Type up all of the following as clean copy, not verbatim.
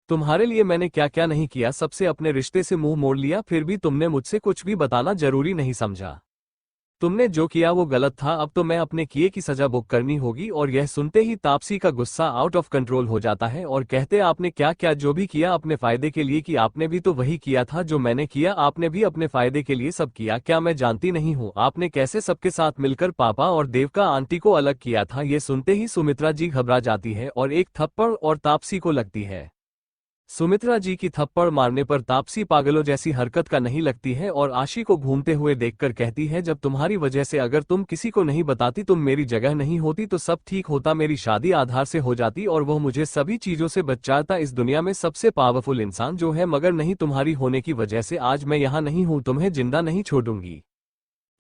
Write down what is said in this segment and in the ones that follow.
तुम्हारे लिए मैंने क्या क्या नहीं किया, सबसे अपने रिश्ते से मुंह मोड़ लिया, फिर भी तुमने मुझसे कुछ भी बताना जरूरी नहीं समझा। तुमने जो किया वो गलत था, अब तो मैं अपने किए की सजा भुगत करनी होगी। और यह सुनते ही तापसी का गुस्सा आउट ऑफ कंट्रोल हो जाता है और कहते आपने क्या क्या जो भी किया अपने फायदे के लिए कि आपने भी तो वही किया था जो मैंने किया, आपने भी अपने फायदे के लिए सब किया। क्या मैं जानती नहीं हूँ आपने कैसे सबके साथ मिलकर पापा और देवका आंटी को अलग किया था। ये सुनते ही सुमित्रा जी घबरा जाती है और एक थप्पड़ और तापसी को लगती है। सुमित्रा जी की थप्पड़ मारने पर तापसी पागलों जैसी हरकत का नहीं लगती है और आशी को घूमते हुए देखकर कहती है जब तुम्हारी वजह से अगर तुम किसी को नहीं बताती, तुम मेरी जगह नहीं होती तो सब ठीक होता, मेरी शादी आधार से हो जाती और वह मुझे सभी चीजों से बचाता। इस दुनिया में सबसे पावरफुल इंसान जो है, मगर नहीं, तुम्हारी होने की वजह से आज मैं यहाँ नहीं हूँ, तुम्हें जिंदा नहीं छोड़ूंगी।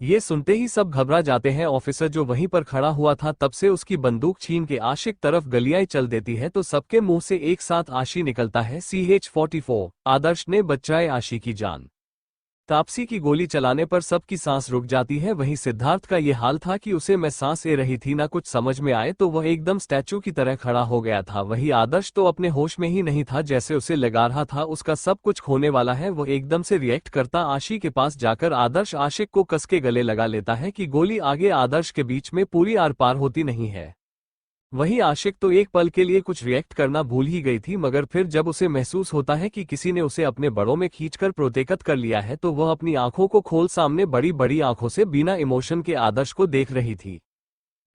ये सुनते ही सब घबरा जाते हैं। ऑफिसर जो वहीं पर खड़ा हुआ था तब से उसकी बंदूक छीन के आशिक तरफ गलियां चल देती है तो सबके मुंह से एक साथ आशी निकलता है। CH-44 आदर्श ने बचाए आशी की जान। तापसी की गोली चलाने पर सबकी सांस रुक जाती है। वहीं सिद्धार्थ का ये हाल था कि उसे मैं सांस ले रही थी, ना कुछ समझ में आए तो वह एकदम स्टैचू की तरह खड़ा हो गया था। वही आदर्श तो अपने होश में ही नहीं था, जैसे उसे लगा रहा था उसका सब कुछ खोने वाला है। वो एकदम से रिएक्ट करता आशी के पास जाकर आदर्श आशिक को कस के गले लगा लेता है कि गोली आगे आदर्श के बीच में पूरी आर पार होती नहीं है। वही आशिक तो एक पल के लिए कुछ रिएक्ट करना भूल ही गई थी, मगर फिर जब उसे महसूस होता है कि किसी ने उसे अपने बड़ों में खींचकर प्रोटेक्ट कर लिया है तो वह अपनी आंखों को खोल सामने बड़ी बड़ी आंखों से बिना इमोशन के आदर्श को देख रही थी।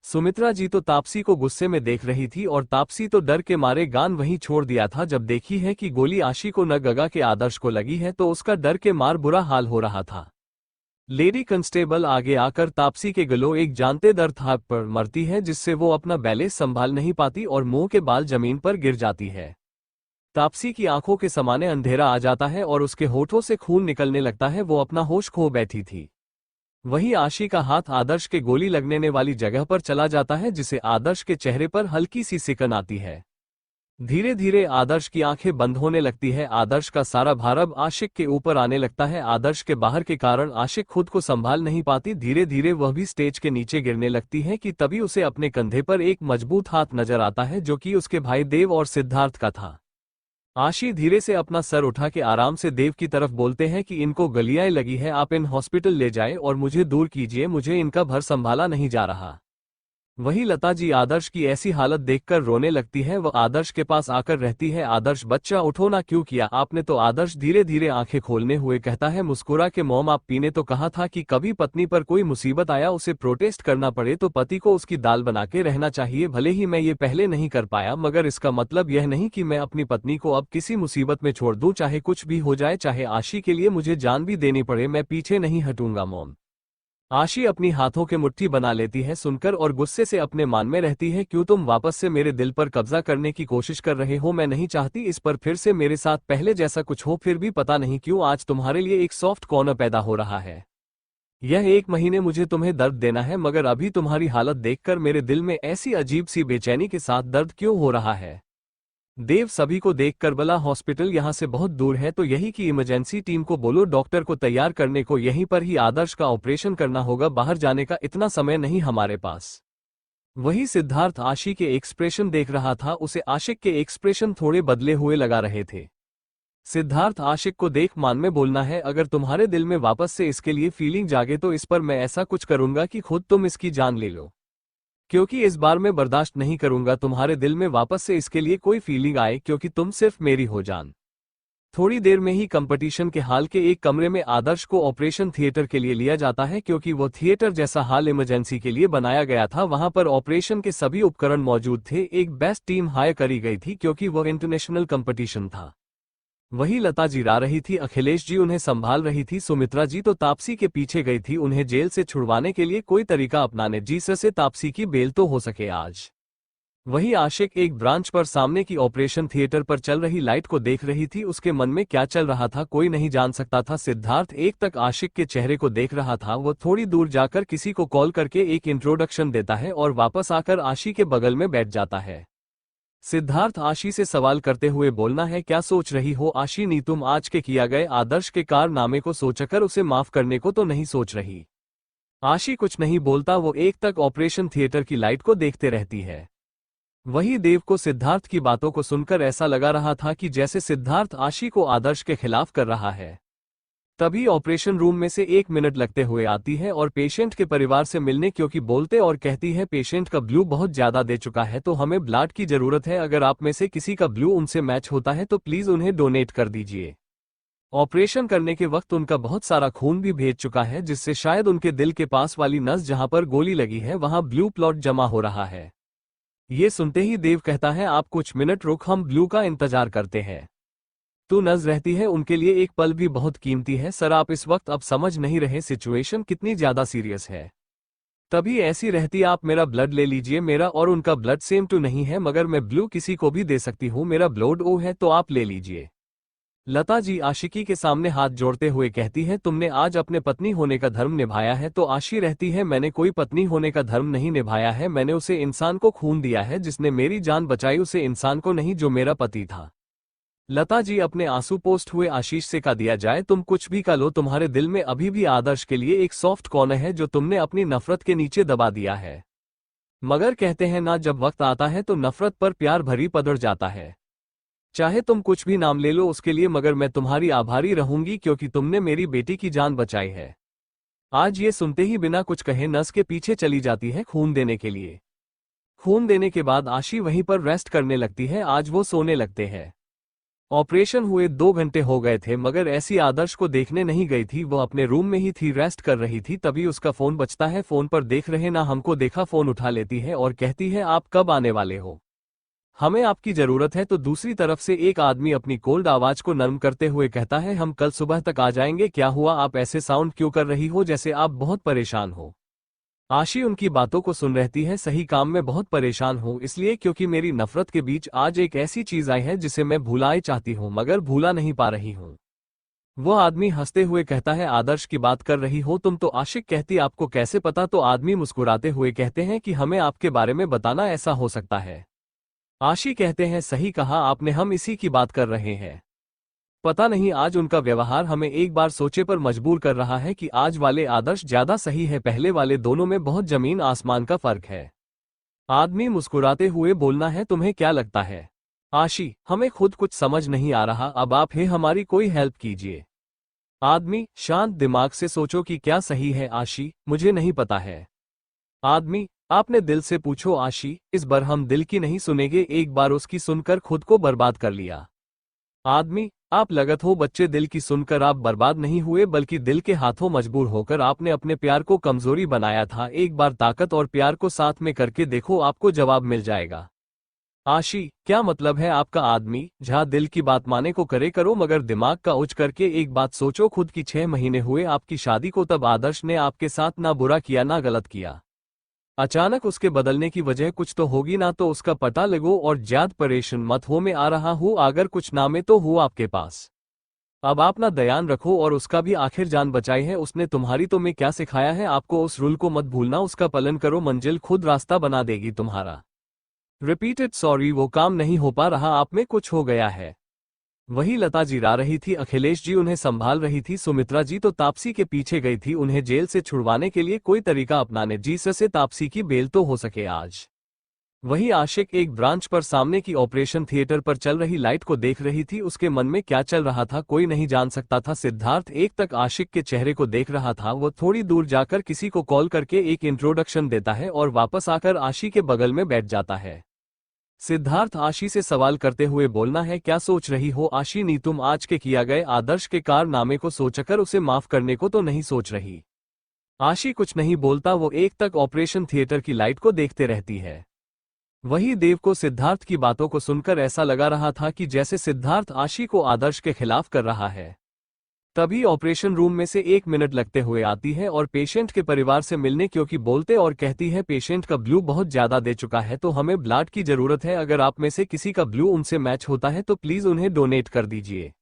सुमित्रा जी तो तापसी को गुस्से में देख रही थी और तापसी तो डर के मारे गान वहीं छोड़ दिया था जब देखी है कि गोली आशी को न गगा के आदर्श को लगी है तो उसका डर के मार बुरा हाल हो रहा था। लेडी कांस्टेबल आगे आकर तापसी के गलों एक जानते दर्द हाथ पर मरती है जिससे वो अपना बैलेंस संभाल नहीं पाती और मुंह के बाल जमीन पर गिर जाती है। तापसी की आंखों के समाने अंधेरा आ जाता है और उसके होठों से खून निकलने लगता है, वो अपना होश खो बैठी थी। वहीं आशी का हाथ आदर्श के गोली लगने वाली जगह पर चला जाता है जिसे आदर्श के चेहरे पर हल्की सी सिकन आती है। धीरे धीरे आदर्श की आंखें बंद होने लगती है। आदर्श का सारा भार अब आशिक के ऊपर आने लगता है। आदर्श के बाहर के कारण आशिक खुद को संभाल नहीं पाती, धीरे धीरे वह भी स्टेज के नीचे गिरने लगती है कि तभी उसे अपने कंधे पर एक मजबूत हाथ नजर आता है जो कि उसके भाई देव और सिद्धार्थ का था। आशी धीरे से अपना सर उठा के आराम से देव की तरफ बोलते हैं कि इनको गलियां लगी है, आप इन हॉस्पिटल ले जाए और मुझे दूर कीजिए, मुझे इनका भर संभाला नहीं जा रहा। वही लता जी आदर्श की ऐसी हालत देखकर रोने लगती है। वह आदर्श के पास आकर रहती है, आदर्श बच्चा उठो ना, क्यों किया आपने? तो आदर्श धीरे धीरे आंखें खोलने हुए कहता है मुस्कुरा के, मॉम आप पीने तो कहा था कि कभी पत्नी पर कोई मुसीबत आया उसे प्रोटेस्ट करना पड़े तो पति को उसकी दाल बना के रहना चाहिए। भले ही मैं ये पहले नहीं कर पाया, मगर इसका मतलब यह नहीं कि मैं अपनी पत्नी को अब किसी मुसीबत में छोड़ दूं, चाहे कुछ भी हो जाए, चाहे आशी के लिए मुझे जान भी देनी पड़े, मैं पीछे नहीं हटूंगा मॉम। आशी अपनी हाथों के मुट्ठी बना लेती है सुनकर और गुस्से से अपने मान में रहती है, क्यों तुम वापस से मेरे दिल पर कब्जा करने की कोशिश कर रहे हो? मैं नहीं चाहती इस पर फिर से मेरे साथ पहले जैसा कुछ हो, फिर भी पता नहीं क्यों आज तुम्हारे लिए एक सॉफ्ट कॉर्नर पैदा हो रहा है। यह 1 महीने मुझे तुम्हें दर्द देना है, मगर अभी तुम्हारी हालत देखकर मेरे दिल में ऐसी अजीब सी बेचैनी के साथ दर्द क्यों हो रहा है? देव सभी को देखकर बोला, हॉस्पिटल यहाँ से बहुत दूर है तो यही की इमरजेंसी टीम को बोलो डॉक्टर को तैयार करने को, यहीं पर ही आदर्श का ऑपरेशन करना होगा, बाहर जाने का इतना समय नहीं हमारे पास। वही सिद्धार्थ आशी के एक्सप्रेशन देख रहा था, उसे आशिक के एक्सप्रेशन थोड़े बदले हुए लगा रहे थे। सिद्धार्थ आशिक को देख मान में बोलना है, अगर तुम्हारे दिल में वापस से इसके लिए फीलिंग जागे तो इस पर मैं ऐसा कुछ करूंगा कि खुद तुम इसकी जान ले लो, क्योंकि इस बार मैं बर्दाश्त नहीं करूंगा तुम्हारे दिल में वापस से इसके लिए कोई फीलिंग आए, क्योंकि तुम सिर्फ मेरी हो जान। थोड़ी देर में ही कंपटीशन के हाल के एक कमरे में आदर्श को ऑपरेशन थिएटर के लिए लिया जाता है, क्योंकि वो थिएटर जैसा हाल इमरजेंसी के लिए बनाया गया था। वहां पर ऑपरेशन के सभी उपकरण मौजूद थे। एक बेस्ट टीम हायर करी गई थी क्योंकि वह इंटरनेशनल कंपटीशन था। वही लता जी रा रही थी, अखिलेश जी उन्हें संभाल रही थी, सुमित्रा जी तो तापसी के पीछे गई थी उन्हें जेल से छुड़वाने के लिए कोई तरीका अपनाने, जिससे तापसी की बेल तो हो सके आज। वही आशिक एक ब्रांच पर सामने की ऑपरेशन थिएटर पर चल रही लाइट को देख रही थी। उसके मन में क्या चल रहा था कोई नहीं जान सकता था। सिद्धार्थ एक तक आशिक के चेहरे को देख रहा था। वो थोड़ी दूर जाकर किसी को कॉल करके एक इंट्रोडक्शन देता है और वापस आकर आशी के बगल में बैठ जाता है। सिद्धार्थ आशी से सवाल करते हुए बोलना है, क्या सोच रही हो आशी? नी तुम आज के किया गए आदर्श के कारनामे को सोचकर उसे माफ करने को तो नहीं सोच रही? आशी कुछ नहीं बोलता, वो एक तक ऑपरेशन थिएटर की लाइट को देखते रहती है। वही देव को सिद्धार्थ की बातों को सुनकर ऐसा लगा रहा था कि जैसे सिद्धार्थ आशी को आदर्श के खिलाफ कर रहा है। तभी ऑपरेशन रूम में से 1 मिनट लगते हुए आती है और पेशेंट के परिवार से मिलने क्योंकि बोलते और कहती है पेशेंट का ब्लू बहुत ज्यादा दे चुका है तो हमें ब्लड की जरूरत है, अगर आप में से किसी का ब्लू उनसे मैच होता है तो प्लीज उन्हें डोनेट कर दीजिए। ऑपरेशन करने के वक्त उनका बहुत सारा खून भी भेज चुका है जिससे शायद उनके दिल के पास वाली नस जहां पर गोली लगी है वहां ब्लू प्लॉट जमा हो रहा है। ये सुनते ही देव कहता है आप कुछ मिनट रुक, हम ब्लू का इंतजार करते हैं। तू नज रहती है उनके लिए एक पल भी बहुत कीमती है सर, आप इस वक्त अब समझ नहीं रहे सिचुएशन कितनी ज्यादा सीरियस है। तभी ऐसी रहती आप मेरा ब्लड ले लीजिए, मेरा और उनका ब्लड सेम टू नहीं है मगर मैं ब्लू किसी को भी दे सकती हूँ, मेरा ब्लड ओ है तो आप ले लीजिए। लता जी आशिकी के सामने हाथ जोड़ते हुए कहती है तुमने आज अपने पत्नी होने का धर्म निभाया है, तो आशी रहती है मैंने कोई पत्नी होने का धर्म नहीं निभाया है, मैंने उसे इंसान को खून दिया है, जिसने मेरी जान बचाई उसे इंसान को नहीं जो मेरा पति था। लता जी अपने आंसू पोस्ट हुए आशीष से कहा दिया जाए तुम कुछ भी का लो, तुम्हारे दिल में अभी भी आदर्श के लिए एक सॉफ्ट कॉर्नर है जो तुमने अपनी नफरत के नीचे दबा दिया है। मगर कहते हैं ना जब वक्त आता है तो नफरत पर प्यार भरी पदर जाता है। चाहे तुम कुछ भी नाम ले लो उसके लिए, मगर मैं तुम्हारी आभारी रहूंगी क्योंकि तुमने मेरी बेटी की जान बचाई है। आज ये सुनते ही बिना कुछ कहे नस के पीछे चली जाती है खून देने के लिए। खून देने के बाद आशी वहीं पर रेस्ट करने लगती है, आज वो सोने लगते हैं। ऑपरेशन हुए 2 घंटे हो गए थे मगर ऐसी आदर्श को देखने नहीं गई थी, वो अपने रूम में ही थी, रेस्ट कर रही थी। तभी उसका फोन बजता है, फोन पर देख रहे ना हमको देखा, फोन उठा लेती है और कहती है आप कब आने वाले हो, हमें आपकी जरूरत है। तो दूसरी तरफ से एक आदमी अपनी कोल्ड आवाज को नर्म करते हुए कहता है हम कल सुबह तक आ जाएंगे, क्या हुआ आप ऐसे साउंड क्यों कर रही हो जैसे आप बहुत परेशान हो। आशी उनकी बातों को सुन रहती है, सही काम में बहुत परेशान हूँ इसलिए क्योंकि मेरी नफरत के बीच आज एक ऐसी चीज आई है जिसे मैं भुलाए चाहती हूँ मगर भूला नहीं पा रही हूँ। वो आदमी हंसते हुए कहता है आदर्श की बात कर रही हो तुम तो। आशिक कहती आपको कैसे पता, तो आदमी मुस्कुराते हुए कहते हैं कि हमें आपके बारे में बताना ऐसा हो सकता है। आशी कहते हैं सही कहा आपने, हम इसी की बात कर रहे हैं। पता नहीं आज उनका व्यवहार हमें एक बार सोचे पर मजबूर कर रहा है कि आज वाले आदर्श ज्यादा सही है, पहले वाले दोनों में बहुत जमीन आसमान का फर्क है। आदमी मुस्कुराते हुए बोलना है तुम्हें क्या लगता है आशी, हमें खुद कुछ समझ नहीं आ रहा, अब आप ही हमारी कोई हेल्प कीजिए। आदमी शांत दिमाग से सोचो कि क्या सही है आशी, मुझे नहीं पता है। आदमी आपने दिल से पूछो आशी, इस बार हम दिल की नहीं सुनेंगे, एक बार उसकी सुनकर खुद को बर्बाद कर लिया। आदमी आप लगत हो बच्चे, दिल की सुनकर आप बर्बाद नहीं हुए बल्कि दिल के हाथों मजबूर होकर आपने अपने प्यार को कमजोरी बनाया था। एक बार ताकत और प्यार को साथ में करके देखो, आपको जवाब मिल जाएगा। आशी क्या मतलब है आपका। आदमी जहां दिल की बात माने को करे करो मगर दिमाग का उच्च करके एक बात सोचो, खुद की 6 महीने हुए आपकी शादी को, तब आदर्श ने आपके साथ ना बुरा किया ना गलत किया। अचानक उसके बदलने की वजह कुछ तो होगी ना, तो उसका पता लगो और ज्यादा परेशान मत हो, मैं आ रहा हूँ, अगर कुछ नामे तो हो आपके पास। अब आप ना दयान रखो और उसका भी आखिर जान बचाई है उसने तुम्हारी, तो मैं क्या सिखाया है आपको, उस रूल को मत भूलना, उसका पालन करो, मंजिल खुद रास्ता बना देगी तुम्हारा। रिपीटेड सॉरी, वो काम नहीं हो पा रहा, आप में कुछ हो गया है। वही लता जी रा रही थी, अखिलेश जी उन्हें संभाल रही थी, सुमित्रा जी तो तापसी के पीछे गई थी उन्हें जेल से छुड़वाने के लिए कोई तरीका अपनाने, जिससे तापसी की बेल तो हो सके आज। वही आशिक एक ब्रांच पर सामने की ऑपरेशन थिएटर पर चल रही लाइट को देख रही थी, उसके मन में क्या चल रहा था कोई नहीं जान सकता था। सिद्धार्थ एक तक आशिक के चेहरे को देख रहा था, वो थोड़ी दूर जाकर किसी को कॉल करके एक इंट्रोडक्शन देता है और वापस आकर आशी के बगल में बैठ जाता है। सिद्धार्थ आशी से सवाल करते हुए बोलना है क्या सोच रही हो आशी, नी तुम आज के किया गए आदर्श के कारनामे को सोचकर उसे माफ करने को तो नहीं सोच रही। आशी कुछ नहीं बोलता, वो एक तक ऑपरेशन थिएटर की लाइट को देखते रहती है। वही देव को सिद्धार्थ की बातों को सुनकर ऐसा लगा रहा था कि जैसे सिद्धार्थ आशी को आदर्श के खिलाफ कर रहा है। तभी ऑपरेशन रूम में से 1 मिनट लगते हुए आती है और पेशेंट के परिवार से मिलने क्योंकि बोलते और कहती है पेशेंट का ब्लू बहुत ज्यादा दे चुका है तो हमें ब्लड की जरूरत है, अगर आप में से किसी का ब्लू उनसे मैच होता है तो प्लीज उन्हें डोनेट कर दीजिए।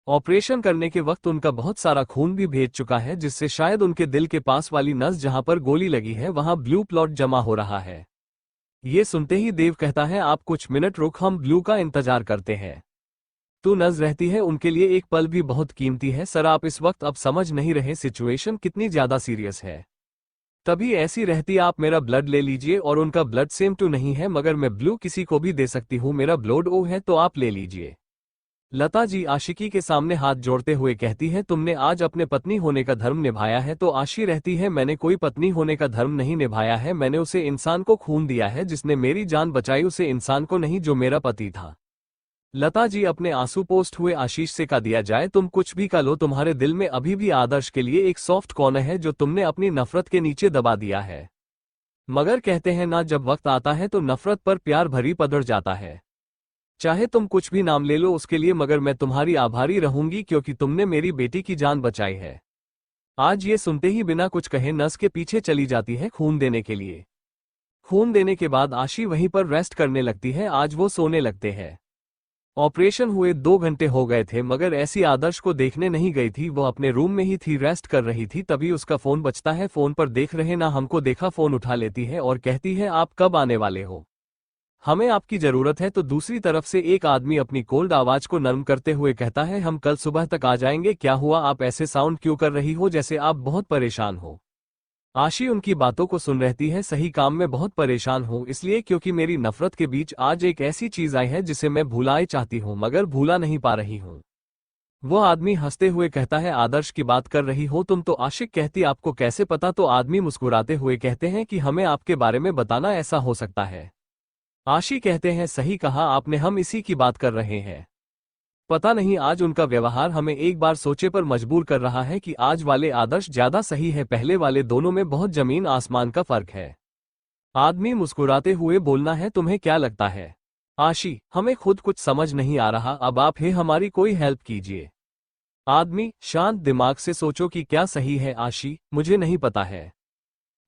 ऑपरेशन करने के वक्त उनका बहुत सारा खून भी भेज चुका है जिससे शायद उनके दिल के पास वाली नस जहां पर गोली लगी है वहां ब्लू प्लॉट जमा हो रहा है। ये सुनते ही देव कहता है आप कुछ मिनट रुक, हम ब्लू का इंतजार करते हैं। तू नज रहती है उनके लिए एक पल भी बहुत कीमती है सर, आप इस वक्त अब समझ नहीं रहे सिचुएशन कितनी ज्यादा सीरियस है। तभी ऐसी रहती आप मेरा ब्लड ले लीजिए, और उनका ब्लड सेम टू नहीं है मगर मैं ब्लू किसी को भी दे सकती हूँ, मेरा ब्लड ओ है तो आप ले लीजिए। लता जी आशिकी के सामने हाथ जोड़ते हुए कहती है, तुमने आज अपने पत्नी होने का धर्म निभाया है। तो आशी रहती है, मैंने कोई पत्नी होने का धर्म नहीं निभाया है, मैंने उसे इंसान को खून दिया है, जिसने मेरी जान बचाई उसे इंसान को नहीं जो मेरा पति था। लता जी अपने आंसू पोस्ट हुए आशीष से कह दिया जाए तुम कुछ भी कह लो, तुम्हारे दिल में अभी भी आदर्श के लिए एक सॉफ्ट कॉर्नर है जो तुमने अपनी नफरत के नीचे दबा दिया है। मगर कहते हैं ना, जब वक्त आता है तो नफरत पर प्यार भरी पदर जाता है। चाहे तुम कुछ भी नाम ले लो उसके लिए, मगर मैं तुम्हारी आभारी रहूंगी क्योंकि तुमने मेरी बेटी की जान बचाई है। आज ये सुनते ही बिना कुछ कहे नस के पीछे चली जाती है खून देने के लिए। खून देने के बाद आशी वहीं पर रेस्ट करने लगती है। आज वो सोने लगते हैं। ऑपरेशन हुए 2 घंटे हो गए थे मगर ऐसी आदर्श को देखने नहीं गई थी, वो अपने रूम में ही थी, रेस्ट कर रही थी। तभी उसका फोन बजता है। फोन पर देख रहे ना हमको देखा, फोन उठा लेती है और कहती है आप कब आने वाले हो, हमें आपकी जरूरत है। तो दूसरी तरफ से एक आदमी अपनी कोल्ड आवाज को नरम करते हुए कहता है, हम कल सुबह तक आ जाएंगे। क्या हुआ, आप ऐसे साउंड क्यों कर रही हो जैसे आप बहुत परेशान हो। आशी उनकी बातों को सुन रहती है, सही काम में बहुत परेशान हूँ, इसलिए क्योंकि मेरी नफरत के बीच आज एक ऐसी चीज आई है जिसे मैं भुलाए चाहती हूँ मगर भूला नहीं पा रही हूँ। वो आदमी हंसते हुए कहता है, आदर्श की बात कर रही हो तुम तो। आशिक कहती आपको कैसे पता। तो आदमी मुस्कुराते हुए कहते हैं कि हमें आपके बारे में बताना, ऐसा हो सकता है। आशी कहते हैं, सही कहा आपने, हम इसी की बात कर रहे हैं। पता नहीं आज उनका व्यवहार हमें एक बार सोचे पर मजबूर कर रहा है कि आज वाले आदर्श ज्यादा सही है, पहले वाले दोनों में बहुत जमीन आसमान का फर्क है। आदमी मुस्कुराते हुए बोलना है, तुम्हें क्या लगता है आशी, हमें खुद कुछ समझ नहीं आ रहा, अब आप ही हमारी कोई हेल्प कीजिए। आदमी, शांत दिमाग से सोचो कि क्या सही है आशी, मुझे नहीं पता है।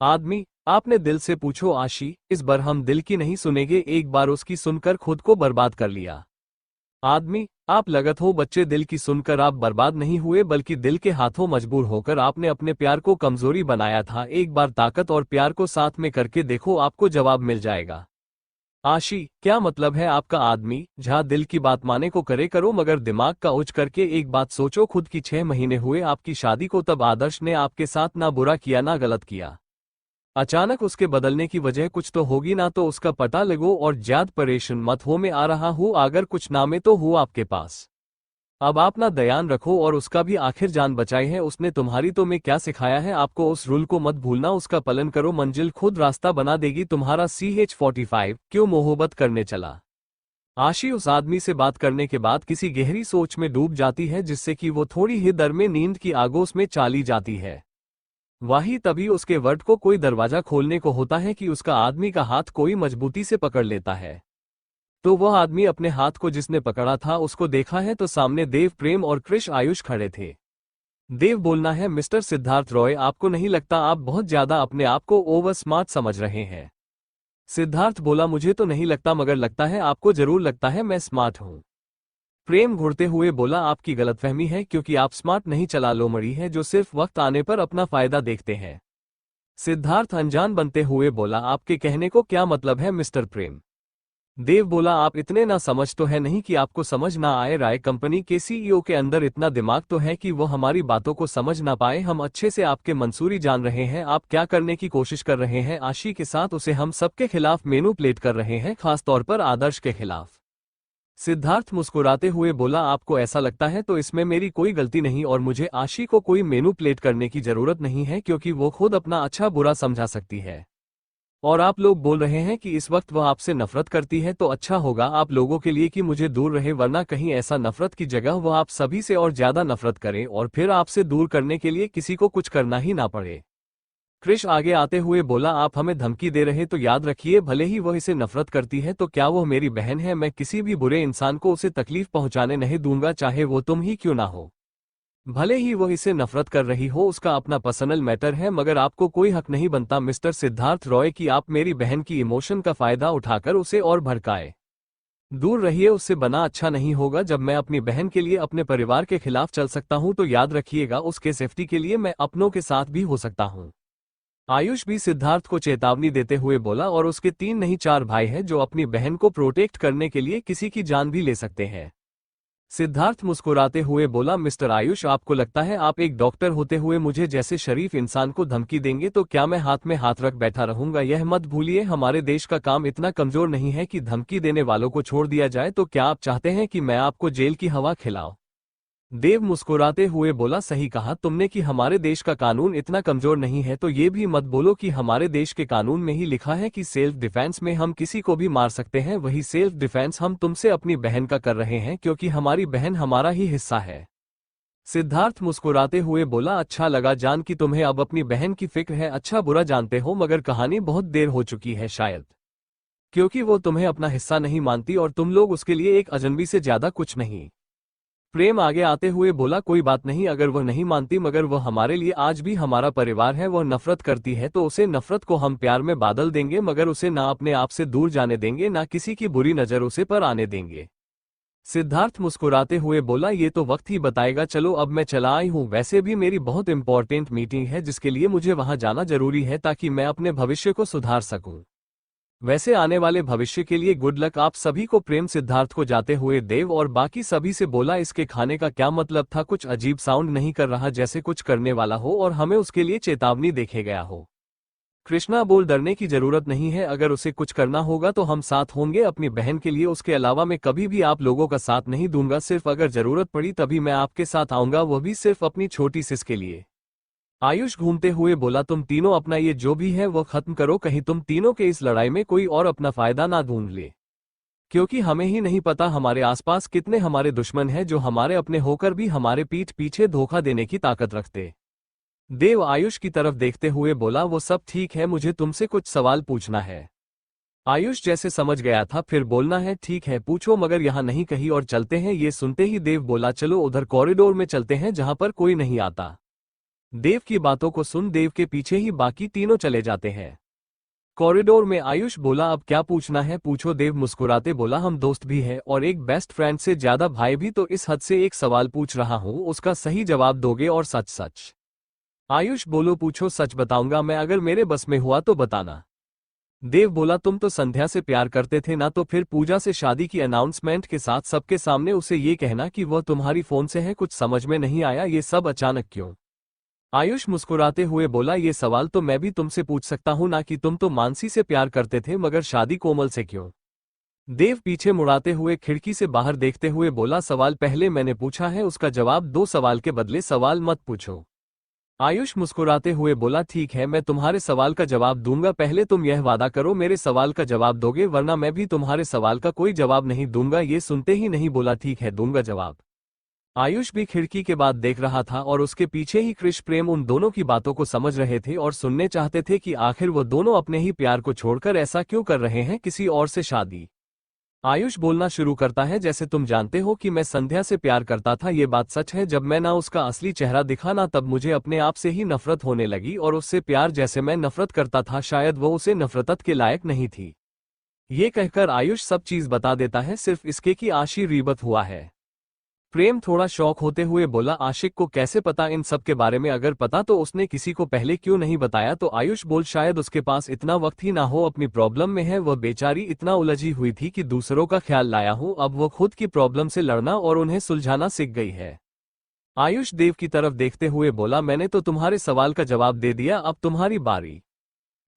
आदमी, आपने दिल से पूछो आशी, इस बार हम दिल की नहीं सुनेंगे, एक बार उसकी सुनकर खुद को बर्बाद कर लिया। आदमी, आप लगत हो बच्चे, दिल की सुनकर आप बर्बाद नहीं हुए बल्कि दिल के हाथों मजबूर होकर आपने अपने प्यार को कमजोरी बनाया था। एक बार ताकत और प्यार को साथ में करके देखो, आपको जवाब मिल जाएगा। आशी, क्या मतलब है आपका। आदमी, जहाँ दिल की बात माने को करे करो मगर दिमाग का उच्च करके एक बात सोचो, खुद की 6 महीने हुए आपकी शादी को, तब आदर्श ने आपके साथ ना बुरा किया ना गलत किया। अचानक उसके बदलने की वजह कुछ तो होगी ना, तो उसका पता लगो और ज्यादा परेशान मत हो। मैं आ रहा हूँ, अगर कुछ नामे तो हूँ आपके पास। अब आप ना ध्यान रखो और उसका भी आखिर जान बचाई है उसने तुम्हारी, तो मैं क्या सिखाया है आपको, उस रूल को मत भूलना, उसका पालन करो, मंजिल खुद रास्ता बना देगी तुम्हारा। CH-45 क्यों मोहब्बत करने चला। आशी उस आदमी से बात करने के बाद किसी गहरी सोच में डूब जाती है जिससे कि वो थोड़ी ही देर में नींद की आगोश में चाली जाती है। वही तभी उसके वर्ड को कोई दरवाजा खोलने को होता है कि उसका आदमी का हाथ कोई मजबूती से पकड़ लेता है। तो वह आदमी अपने हाथ को जिसने पकड़ा था उसको देखा है तो सामने देव, प्रेम और कृष आयुष खड़े थे। देव बोलना है, मिस्टर सिद्धार्थ रॉय, आपको नहीं लगता आप बहुत ज्यादा अपने आप को ओवर स्मार्ट समझ रहे हैं। सिद्धार्थ बोला, मुझे तो नहीं लगता मगर लगता है आपको, जरूर लगता है मैं स्मार्ट हूं। प्रेम घुरते हुए बोला, आपकी गलतफहमी है क्योंकि आप स्मार्ट नहीं, चला लो मड़ी है जो सिर्फ वक्त आने पर अपना फायदा देखते हैं। सिद्धार्थ अनजान बनते हुए बोला, आपके कहने को क्या मतलब है मिस्टर प्रेम। देव बोला, आप इतने ना समझ तो है नहीं कि आपको समझ ना आए। राय कंपनी के CEO के अंदर इतना दिमाग तो है कि वो हमारी बातों को समझ ना पाए। हम अच्छे से आपके मंसूरी जान रहे हैं, आप क्या करने की कोशिश कर रहे हैं आशी के साथ, उसे हम सबके खिलाफ मैनिपुलेट कर रहे हैं, खासतौर पर आदर्श के खिलाफ। सिद्धार्थ मुस्कुराते हुए बोला, आपको ऐसा लगता है तो इसमें मेरी कोई गलती नहीं और मुझे आशी को कोई मैनिपुलेट करने की जरूरत नहीं है क्योंकि वो खुद अपना अच्छा बुरा समझा सकती है। और आप लोग बोल रहे हैं कि इस वक्त वह आपसे नफरत करती है, तो अच्छा होगा आप लोगों के लिए कि मुझे दूर रहे, वरना कहीं ऐसा नफरत की जगह वह आप सभी से और ज्यादा नफरत करे और फिर आपसे दूर करने के लिए किसी को कुछ करना ही ना पड़े। कृष आगे आते हुए बोला, आप हमें धमकी दे रहे तो याद रखिए, भले ही वह इसे नफरत करती है तो क्या वह मेरी बहन है। मैं किसी भी बुरे इंसान को उसे तकलीफ पहुंचाने नहीं दूंगा, चाहे वो तुम ही क्यों ना हो। भले ही वह इसे नफरत कर रही हो, उसका अपना पर्सनल मैटर है, मगर आपको कोई हक नहीं बनता मिस्टर सिद्धार्थ रॉय कि आप मेरी बहन की इमोशन का फायदा उठाकर उसे और भड़काए। दूर रहिए, उससे बना अच्छा नहीं होगा। जब मैं अपनी बहन के लिए अपने परिवार के खिलाफ चल सकता हूं तो याद रखिएगा उसके सेफ्टी के लिए मैं अपनों के साथ भी हो सकता हूं। आयुष भी सिद्धार्थ को चेतावनी देते हुए बोला, और उसके 3 नहीं 4 भाई हैं जो अपनी बहन को प्रोटेक्ट करने के लिए किसी की जान भी ले सकते हैं। सिद्धार्थ मुस्कुराते हुए बोला, मिस्टर आयुष, आपको लगता है आप एक डॉक्टर होते हुए मुझे जैसे शरीफ इंसान को धमकी देंगे तो क्या मैं हाथ में हाथ रख बैठा रहूंगा? यह मत भूलिए, हमारे देश का काम इतना कमजोर नहीं है कि धमकी देने वालों को छोड़ दिया जाए। तो क्या आप चाहते हैं कि मैं आपको जेल की हवा खिलाऊं? देव मुस्कुराते हुए बोला, सही कहा तुमने कि हमारे देश का कानून इतना कमजोर नहीं है। तो ये भी मत बोलो कि हमारे देश के कानून में ही लिखा है कि सेल्फ डिफेंस में हम किसी को भी मार सकते हैं। वही सेल्फ डिफेंस हम तुमसे अपनी बहन का कर रहे हैं, क्योंकि हमारी बहन हमारा ही हिस्सा है। सिद्धार्थ मुस्कुराते हुए बोला, अच्छा लगा जान कि तुम्हें अब अपनी बहन की फिक्र है। अच्छा बुरा जानते हो, मगर कहानी बहुत देर हो चुकी है शायद, क्योंकि वो तुम्हें अपना हिस्सा नहीं मानती और तुम लोग उसके लिए एक अजनबी से ज्यादा कुछ नहीं। प्रेम आगे आते हुए बोला, कोई बात नहीं, अगर वह नहीं मानती, मगर वह हमारे लिए आज भी हमारा परिवार है। वह नफरत करती है तो उसे नफरत को हम प्यार में बादल देंगे, मगर उसे ना अपने आप से दूर जाने देंगे, ना किसी की बुरी नजर उसे पर आने देंगे। सिद्धार्थ मुस्कुराते हुए बोला, ये तो वक्त ही बताएगा। चलो अब मैं चला आई हूँ। वैसे भी मेरी बहुत इंपॉर्टेंट मीटिंग है जिसके लिए मुझे वहां जाना जरूरी है ताकि मैं अपने भविष्य को सुधार सकूं। वैसे आने वाले भविष्य के लिए गुड लक आप सभी को। प्रेम सिद्धार्थ को जाते हुए देव और बाकी सभी से बोला, इसके खाने का क्या मतलब था? कुछ अजीब साउंड नहीं कर रहा जैसे कुछ करने वाला हो और हमें उसके लिए चेतावनी देखे गया हो? कृष्णा बोल, डरने की जरूरत नहीं है, अगर उसे कुछ करना होगा तो हम साथ होंगे अपनी बहन के लिए। उसके अलावा मैं कभी भी आप लोगों का साथ नहीं दूंगा। सिर्फ अगर जरूरत पड़ी तभी मैं आपके साथ आऊंगा, वह भी सिर्फ अपनी छोटी सिस के लिए। आयुष घूमते हुए बोला, तुम तीनों अपना ये जो भी है वो खत्म करो, कहीं तुम तीनों के इस लड़ाई में कोई और अपना फायदा ना ढूंढ ले, क्योंकि हमें ही नहीं पता हमारे आसपास कितने हमारे दुश्मन हैं जो हमारे अपने होकर भी हमारे पीठ पीछे धोखा देने की ताकत रखते। देव आयुष की तरफ देखते हुए बोला, वो सब ठीक है, मुझे तुमसे कुछ सवाल पूछना है। आयुष जैसे समझ गया था, फिर बोलना है, ठीक है पूछो, मगर यहाँ नहीं कहीं और चलते हैं। ये सुनते ही देव बोला, चलो उधर कॉरिडोर में चलते हैं जहां पर कोई नहीं आता। देव की बातों को सुन देव के पीछे ही बाकी तीनों चले जाते हैं। कॉरिडोर में आयुष बोला, अब क्या पूछना है पूछो। देव मुस्कुराते बोला, हम दोस्त भी हैं और एक बेस्ट फ्रेंड से ज्यादा भाई भी, तो इस हद से एक सवाल पूछ रहा हूं, उसका सही जवाब दोगे और सच सच। आयुष बोलो, पूछो, सच बताऊंगा मैं, अगर मेरे बस में हुआ तो बताना। देव बोला, तुम तो संध्या से प्यार करते थे ना, तो फिर पूजा से शादी की अनाउंसमेंट के साथ सबके सामने उसे ये कहना कि वह तुम्हारी फोन से है, कुछ समझ में नहीं आया, ये सब अचानक क्यों? आयुष मुस्कुराते हुए बोला, ये सवाल तो मैं भी तुमसे पूछ सकता हूं ना कि तुम तो मानसी से प्यार करते थे, मगर शादी कोमल से क्यों? देव पीछे मुड़ाते हुए खिड़की से बाहर देखते हुए बोला, सवाल पहले मैंने पूछा है, उसका जवाब दो, सवाल के बदले सवाल मत पूछो। आयुष मुस्कुराते हुए बोला, ठीक है मैं तुम्हारे सवाल का जवाब दूंगा, पहले तुम यह वादा करो मेरे सवाल का जवाब दोगे, वरना मैं भी तुम्हारे सवाल का कोई जवाब नहीं दूंगा। ये सुनते ही नहीं बोला, ठीक है दूंगा जवाब। आयुष भी खिड़की के बाद देख रहा था और उसके पीछे ही कृष प्रेम उन दोनों की बातों को समझ रहे थे और सुनने चाहते थे कि आखिर वो दोनों अपने ही प्यार को छोड़कर ऐसा क्यों कर रहे हैं, किसी और से शादी। आयुष बोलना शुरू करता है, जैसे तुम जानते हो कि मैं संध्या से प्यार करता था, ये बात सच है। जब मैं ना उसका असली चेहरा दिखा ना, तब मुझे अपने आप से ही नफरत होने लगी और उससे प्यार जैसे मैं नफरत करता था, शायद वो उसे नफरत के लायक नहीं थी। ये कहकर आयुष सब चीज बता देता है, सिर्फ इसके कि आशी रीबत हुआ है। प्रेम थोड़ा शौक होते हुए बोला, आशिक को कैसे पता इन सब के बारे में? अगर पता तो उसने किसी को पहले क्यों नहीं बताया? तो आयुष बोल, शायद उसके पास इतना वक्त ही ना हो, अपनी प्रॉब्लम में है, वह बेचारी इतना उलझी हुई थी कि दूसरों का ख्याल लाया हूं, अब वो खुद की प्रॉब्लम से लड़ना और उन्हें सुलझाना सीख गई है। आयुष देव की तरफ देखते हुए बोला, मैंने तो तुम्हारे सवाल का जवाब दे दिया, अब तुम्हारी बारी।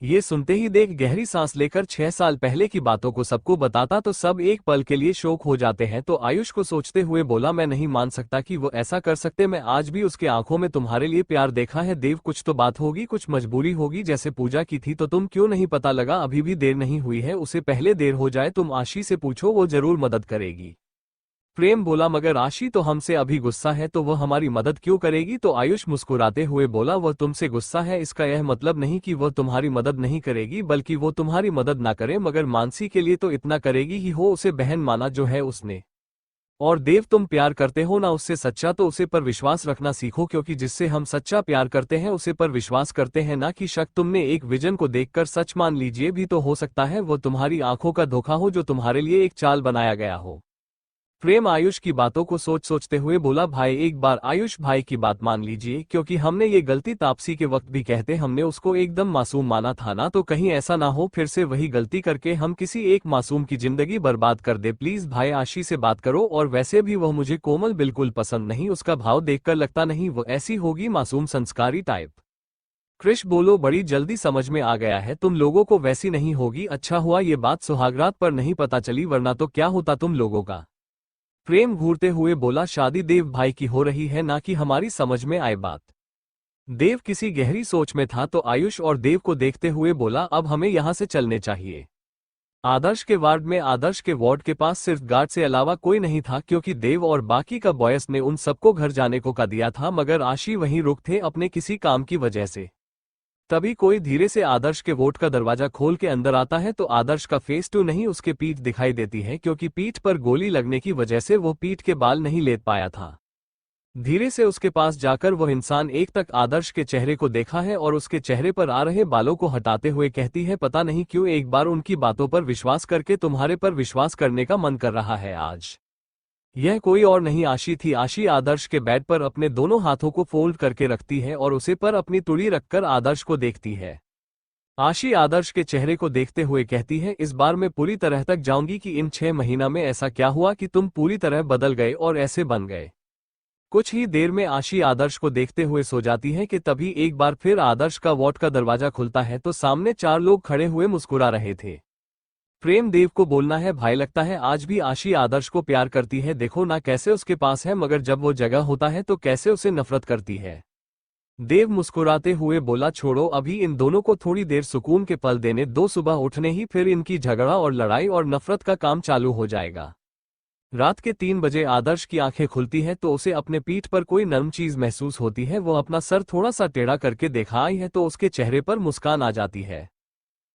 ये सुनते ही देव गहरी सांस लेकर 6 साल पहले की बातों को सबको बताता तो सब एक पल के लिए शोक हो जाते हैं। तो आयुष को सोचते हुए बोला, मैं नहीं मान सकता कि वो ऐसा कर सकते, मैं आज भी उसके आंखों में तुम्हारे लिए प्यार देखा है। देव, कुछ तो बात होगी, कुछ मजबूरी होगी, जैसे पूजा की थी, तो तुम क्यों नहीं पता लगा? अभी भी देर नहीं हुई है, उसे पहले देर हो जाए, तुम आशी से पूछो, वो जरूर मदद करेगी। प्रेम बोला, मगर आशी तो हमसे अभी गुस्सा है, तो वह हमारी मदद क्यों करेगी? तो आयुष मुस्कुराते हुए बोला, वह तुमसे गुस्सा है, इसका यह मतलब नहीं कि वह तुम्हारी मदद नहीं करेगी, बल्कि वो तुम्हारी मदद ना करे मगर मानसी के लिए तो इतना करेगी ही हो, उसे बहन माना जो है उसने। और देव, तुम प्यार करते हो ना उससे सच्चा, तो उसे पर विश्वास रखना सीखो, क्योंकि जिससे हम सच्चा प्यार करते हैं उसे पर विश्वास करते हैं, ना कि शक। तुमने एक विजन को देखकर सच मान लीजिए भी, तो हो सकता है वो तुम्हारी आंखों का धोखा हो, जो तुम्हारे लिए एक चाल बनाया गया हो। प्रेम आयुष की बातों को सोचते हुए बोला, भाई एक बार आयुष भाई की बात मान लीजिए, क्योंकि हमने ये गलती तापसी के वक्त भी कहते हमने उसको एकदम मासूम माना था ना, तो कहीं ऐसा ना हो फिर से वही गलती करके हम किसी एक मासूम की जिंदगी बर्बाद कर दे। प्लीज भाई आशी से बात करो, और वैसे भी वह मुझे कोमल बिल्कुल पसंद नहीं, उसका भाव देखकर लगता नहीं वो ऐसी होगी मासूम संस्कारी टाइप। कृष बोलो, बड़ी जल्दी समझ में आ गया है, तुम लोगों को वैसी नहीं होगी। अच्छा हुआ ये बात सुहागरात पर नहीं पता चली, वरना तो क्या होता तुम लोगों का। प्रेम घूरते हुए बोला, शादी देव भाई की हो रही है ना कि हमारी समझ में आए बात। देव किसी गहरी सोच में था तो आयुष और देव को देखते हुए बोला, अब हमें यहां से चलने चाहिए। आदर्श के वार्ड के पास सिर्फ गार्ड से अलावा कोई नहीं था, क्योंकि देव और बाकी का बॉयस ने उन सबको घर जाने को कहा दिया था, मगर आशी वहीं रुक थे अपने किसी काम की वजह से। तभी कोई धीरे से आदर्श के वोट का दरवाजा खोल के अंदर आता है, तो आदर्श का फेस टू नहीं उसके पीठ दिखाई देती है, क्योंकि पीठ पर गोली लगने की वजह से वो पीठ के बाल नहीं लेट पाया था। धीरे से उसके पास जाकर वह इंसान एक तक आदर्श के चेहरे को देखा है और उसके चेहरे पर आ रहे बालों को हटाते हुए कहती है, पता नहीं क्यों एक बार उनकी बातों पर विश्वास करके तुम्हारे पर विश्वास करने का मन कर रहा है आज। यह कोई और नहीं आशी थी। आशी आदर्श के बेड पर अपने दोनों हाथों को फोल्ड करके रखती है और उसे पर अपनी तुड़ी रखकर आदर्श को देखती है। आशी आदर्श के चेहरे को देखते हुए कहती है, इस बार मैं पूरी तरह तक जाऊंगी कि इन 6 महीना में ऐसा क्या हुआ कि तुम पूरी तरह बदल गए और ऐसे बन गए। कुछ ही देर में आशी आदर्श को देखते हुए सो जाती है कि तभी एक बार फिर आदर्श का वार्ड का दरवाजा खुलता है, तो सामने 4 लोग खड़े हुए मुस्कुरा रहे थे। प्रेम देव को बोलना है, भाई लगता है आज भी आशी आदर्श को प्यार करती है, देखो ना कैसे उसके पास है, मगर जब वो जगह होता है तो कैसे उसे नफरत करती है। देव मुस्कुराते हुए बोला, छोड़ो अभी इन दोनों को थोड़ी देर सुकून के पल देने दो, सुबह उठने ही फिर इनकी झगड़ा और लड़ाई और नफरत का काम चालू हो जाएगा। रात के 3 बजे आदर्श की आंखें खुलती है तो उसे अपने पीठ पर कोई नरम चीज महसूस होती है। वो अपना सर थोड़ा सा टेढ़ा करके देखा आई है तो उसके चेहरे पर मुस्कान आ जाती है।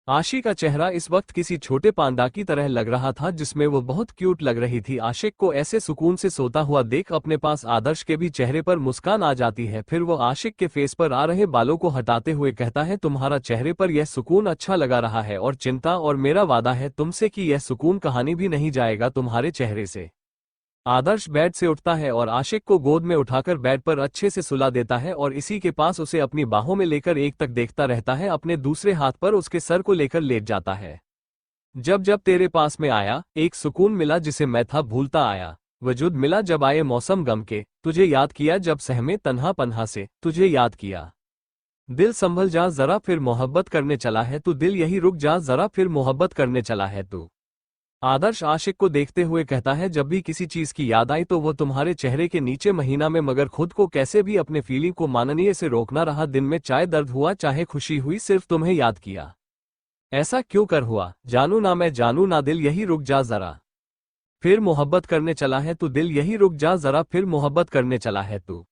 आशी का चेहरा इस वक्त किसी छोटे पांडा की तरह लग रहा था, जिसमें वो बहुत क्यूट लग रही थी। आशिक को ऐसे सुकून से सोता हुआ देख अपने पास आदर्श के भी चेहरे पर मुस्कान आ जाती है। फिर वो आशिक के फेस पर आ रहे बालों को हटाते हुए कहता है, तुम्हारा चेहरे पर यह सुकून अच्छा लगा रहा है और चिंता, और मेरा वादा है तुमसे कि यह सुकून कहानी भी नहीं जाएगा तुम्हारे चेहरे से। आदर्श बेड से उठता है और आशिक को गोद में उठाकर बेड पर अच्छे से सुला देता है और इसी के पास उसे अपनी बाहों में लेकर एक तक देखता रहता है। अपने दूसरे हाथ पर उसके सर को लेकर लेट जाता है। जब जब तेरे पास में आया एक सुकून मिला जिसे मैं था भूलता आया, वजूद मिला जब आए मौसम गम के, तुझे याद किया जब सहमे तन्हा पन्हा से, तुझे याद किया। दिल संभल जा जरा फिर मोहब्बत करने चला है तू, दिल यही रुक जा जरा फिर मोहब्बत करने चला है तू। आदर्श आशिक को देखते हुए कहता है, जब भी किसी चीज की याद आई तो वो तुम्हारे चेहरे के नीचे महीना में, मगर खुद को कैसे भी अपने फीलिंग को माननीय से रोकना रहा। दिन में चाहे दर्द हुआ चाहे खुशी हुई, सिर्फ तुम्हें याद किया। ऐसा क्यों कर हुआ, जानू ना मैं जानू ना, दिल यही रुक जा जरा फिर मोहब्बत करने चला है तू, दिल यही रुक जा जरा फिर मोहब्बत करने चला है तू।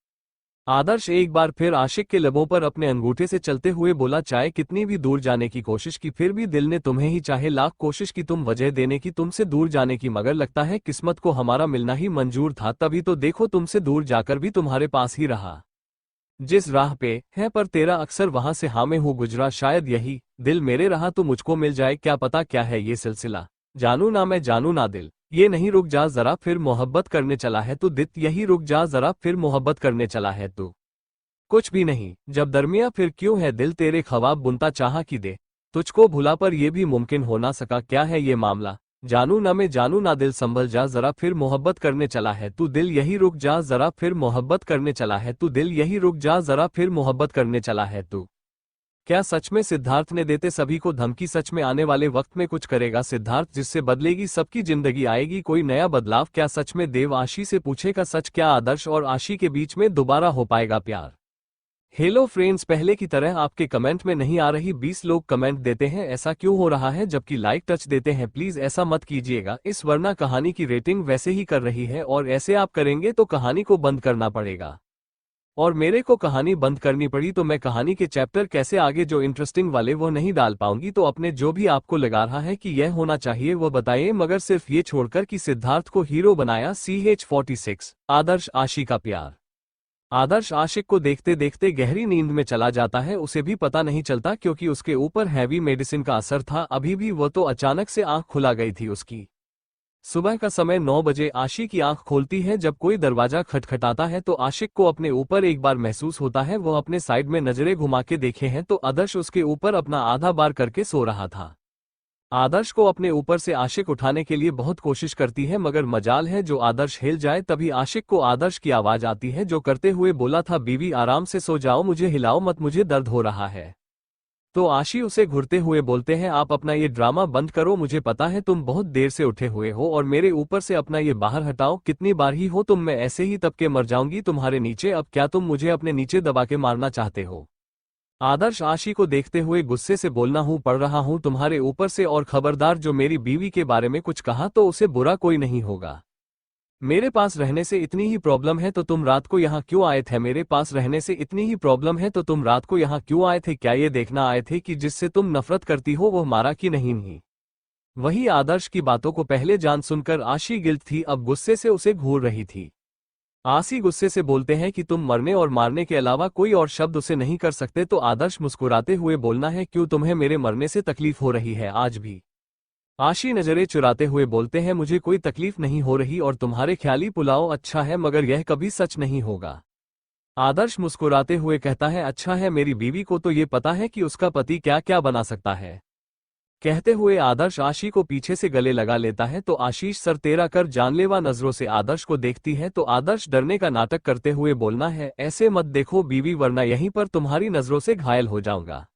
आदर्श एक बार फिर आशिक के लबों पर अपने अंगूठे से चलते हुए बोला, चाहे कितनी भी दूर जाने की कोशिश की फिर भी दिल ने तुम्हें ही, चाहे लाख कोशिश की तुम वजह देने की तुमसे दूर जाने की, मगर लगता है किस्मत को हमारा मिलना ही मंजूर था, तभी तो देखो तुमसे दूर जाकर भी तुम्हारे पास ही रहा। जिस राह पे है पर तेरा अक्सर वहां से हाँ में हूँ गुजरा, शायद यही दिल मेरे रहा तो मुझको मिल जाए, क्या पता क्या है ये सिलसिला। जानू ना मैं जानू ना, दिल ये नहीं रुक जा जरा फिर मोहब्बत करने चला है तू, दिल यही रुक जा जरा फिर मोहब्बत करने चला है तू। कुछ भी नहीं जब दरमिया फिर क्यों है दिल, तेरे ख्वाब बुनता चाहा कि दे तुझको भुला, पर ये भी मुमकिन हो ना सका, क्या है ये मामला। जानू ना मैं जानू ना, दिल संभल जा जरा फिर मोहब्बत करने चला है तू, दिल यही रुक जा जरा फिर मोहब्बत करने चला है तू, दिल यही रुक जा जरा फिर मोहब्बत करने चला है तू। क्या सच में सिद्धार्थ ने देते सभी को धमकी, सच में आने वाले वक्त में कुछ करेगा सिद्धार्थ जिससे बदलेगी सबकी जिंदगी, आएगी कोई नया बदलाव। क्या सच में देव आशी से पूछेगा सच, क्या आदर्श और आशी के बीच में दोबारा हो पाएगा प्यार। हेलो फ्रेंड्स, पहले की तरह आपके कमेंट में नहीं आ रही, 20 लोग कमेंट देते हैं, ऐसा क्यों हो रहा है जबकि लाइक टच देते हैं। प्लीज ऐसा मत कीजिएगा, इस वरना कहानी की रेटिंग वैसे ही कर रही है और ऐसे आप करेंगे तो कहानी को बंद करना पड़ेगा, और मेरे को कहानी बंद करनी पड़ी तो मैं कहानी के चैप्टर कैसे आगे जो इंटरेस्टिंग वाले वो नहीं डाल पाऊंगी। तो अपने जो भी आपको लगा रहा है कि यह होना चाहिए वो बताइए, मगर सिर्फ ये छोड़कर कि सिद्धार्थ को हीरो बनाया CH46। आदर्श आशी का प्यार। आदर्श आशिक को देखते देखते गहरी नींद में चला जाता है, उसे भी पता नहीं चलता क्योंकि उसके ऊपर हैवी मेडिसिन का असर था। अभी भी वो तो अचानक से आंख खुला गई थी उसकी। सुबह का समय 9 बजे आशी की आंख खोलती है। जब कोई दरवाजा खटखटाता है तो आशिक को अपने ऊपर एक बार महसूस होता है। वो अपने साइड में नजरें घुमा के देखे हैं तो आदर्श उसके ऊपर अपना आधा बार करके सो रहा था। आदर्श को अपने ऊपर से आशिक उठाने के लिए बहुत कोशिश करती है, मगर मजाल है जो आदर्श हिल जाए। तभी आशिक को आदर्श की आवाज आती है जो करते हुए बोला था, बीवी आराम से सो जाओ, मुझे हिलाओ मत, मुझे दर्द हो रहा है। तो आशी उसे घुरते हुए बोलते हैं, आप अपना ये ड्रामा बंद करो, मुझे पता है तुम बहुत देर से उठे हुए हो और मेरे ऊपर से अपना ये बाहर हटाओ। कितनी बार ही हो तुम, मैं ऐसे ही तब के मर जाऊंगी तुम्हारे नीचे। अब क्या तुम मुझे अपने नीचे दबा के मारना चाहते हो? आदर्श आशी को देखते हुए गुस्से से बोलना, हूं पड़ रहा हूं तुम्हारे ऊपर से, और खबरदार जो मेरी बीवी के बारे में कुछ कहा तो उसे बुरा कोई नहीं होगा। मेरे पास रहने से इतनी ही प्रॉब्लम है तो तुम रात को यहाँ क्यों आए थे? मेरे पास रहने से इतनी ही प्रॉब्लम है तो तुम रात को यहाँ क्यों आए थे? क्या ये देखना आए थे कि जिससे तुम नफरत करती हो वो मारा कि नहीं? वही आदर्श की बातों को पहले जान सुनकर आशी गिल्ट थी, अब गुस्से से उसे घूर रही थी। आशी गुस्से से बोलते हैं कि तुम मरने और मारने के अलावा कोई और शब्द उसे नहीं कर सकते। तो आदर्श मुस्कुराते हुए बोलना है, क्यों तुम्हें मेरे मरने से तकलीफ हो रही है आज भी? आशी नजरें चुराते हुए बोलते हैं, मुझे कोई तकलीफ नहीं हो रही और तुम्हारे ख्याली पुलाव अच्छा है मगर यह कभी सच नहीं होगा। आदर्श मुस्कुराते हुए कहता है, अच्छा है, मेरी बीवी को तो ये पता है कि उसका पति क्या क्या बना सकता है। कहते हुए आदर्श आशी को पीछे से गले लगा लेता है तो आशीष सर तेरा कर जानलेवा नजरों से आदर्श को देखती है तो आदर्श डरने का नाटक करते हुए बोलना है, ऐसे मत देखो बीवी, वरना यहीं पर तुम्हारी नजरों से घायल हो जाऊंगा।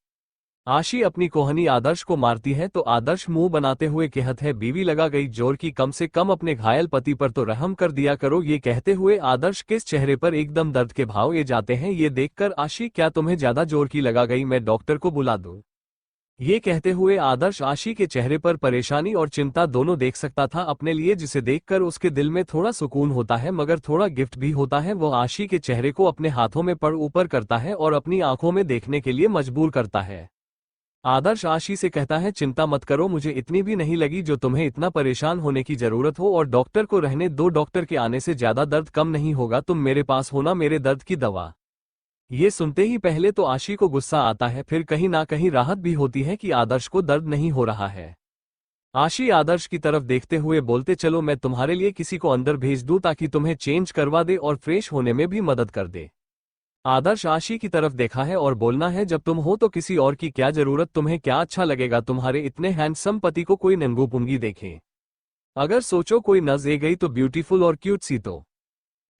आशी अपनी कोहनी आदर्श को मारती है तो आदर्श मुंह बनाते हुए कहत है, बीवी लगा गई जोर की, कम से कम अपने घायल पति पर तो रहम कर दिया करो। ये कहते हुए आदर्श के चेहरे पर एकदम दर्द के भाव ये जाते हैं। ये देखकर आशी, क्या तुम्हें ज्यादा जोर की लगा गई, मैं डॉक्टर को बुला दूं? ये कहते हुए आदर्श आशी के चेहरे पर परेशानी और चिंता दोनों देख सकता था अपने लिए, जिसे देखकर उसके दिल में थोड़ा सुकून होता है मगर थोड़ा गिफ्ट भी होता है। वो आशी के चेहरे को अपने हाथों में पड़ ऊपर करता है और अपनी आंखों में देखने के लिए मजबूर करता है। आदर्श आशी से कहता है, चिंता मत करो, मुझे इतनी भी नहीं लगी जो तुम्हें इतना परेशान होने की जरूरत हो, और डॉक्टर को रहने दो, डॉक्टर के आने से ज्यादा दर्द कम नहीं होगा, तुम मेरे पास होना मेरे दर्द की दवा। ये सुनते ही पहले तो आशी को गुस्सा आता है, फिर कहीं ना कहीं राहत भी होती है कि आदर्श को दर्द नहीं हो रहा है। आशी आदर्श की तरफ देखते हुए बोलते, चलो मैं तुम्हारे लिए किसी को अंदर भेज दूं ताकि तुम्हें चेंज करवा दे और फ्रेश होने में भी मदद कर दे। आदर्श आशी की तरफ देखा है और बोलना है, जब तुम हो तो किसी और की क्या जरूरत, तुम्हें क्या अच्छा लगेगा तुम्हारे इतने हैंडसम पति को कोई नंगू पुंगी देखे? अगर सोचो कोई नज ए गई तो ब्यूटीफुल और क्यूट सी, तो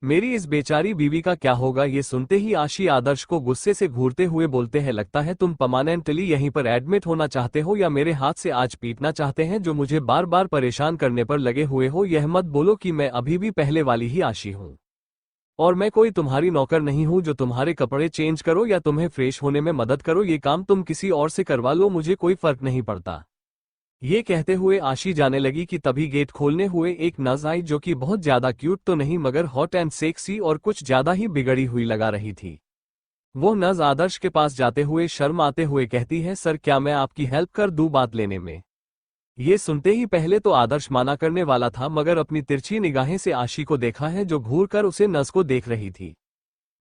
मेरी इस बेचारी बीवी का क्या होगा? ये सुनते ही आशी आदर्श को गुस्से से घूरते हुए बोलते हैं, लगता है तुम परमानेंटली यहीं पर एडमिट होना चाहते हो या मेरे हाथ से आज पीटना चाहते हैं जो मुझे बार बार परेशान करने पर लगे हुए हो। यह मत बोलो कि मैं अभी भी पहले वाली ही आशी हूं और मैं कोई तुम्हारी नौकर नहीं हूं जो तुम्हारे कपड़े चेंज करो या तुम्हें फ्रेश होने में मदद करो। ये काम तुम किसी और से करवा लो, मुझे कोई फर्क नहीं पड़ता। ये कहते हुए आशी जाने लगी कि तभी गेट खोलने हुए एक नज आई जो कि बहुत ज्यादा क्यूट तो नहीं मगर हॉट एंड सेक्सी और कुछ ज्यादा ही बिगड़ी हुई लगा रही थी। वो नज आदर्श के पास जाते हुए शर्म आते हुए कहती है, सर क्या मैं आपकी हेल्प कर दूं बात लेने में? ये सुनते ही पहले तो आदर्श माना करने वाला था मगर अपनी तिरछी निगाहें से आशी को देखा है जो घूर कर उसे नस को देख रही थी।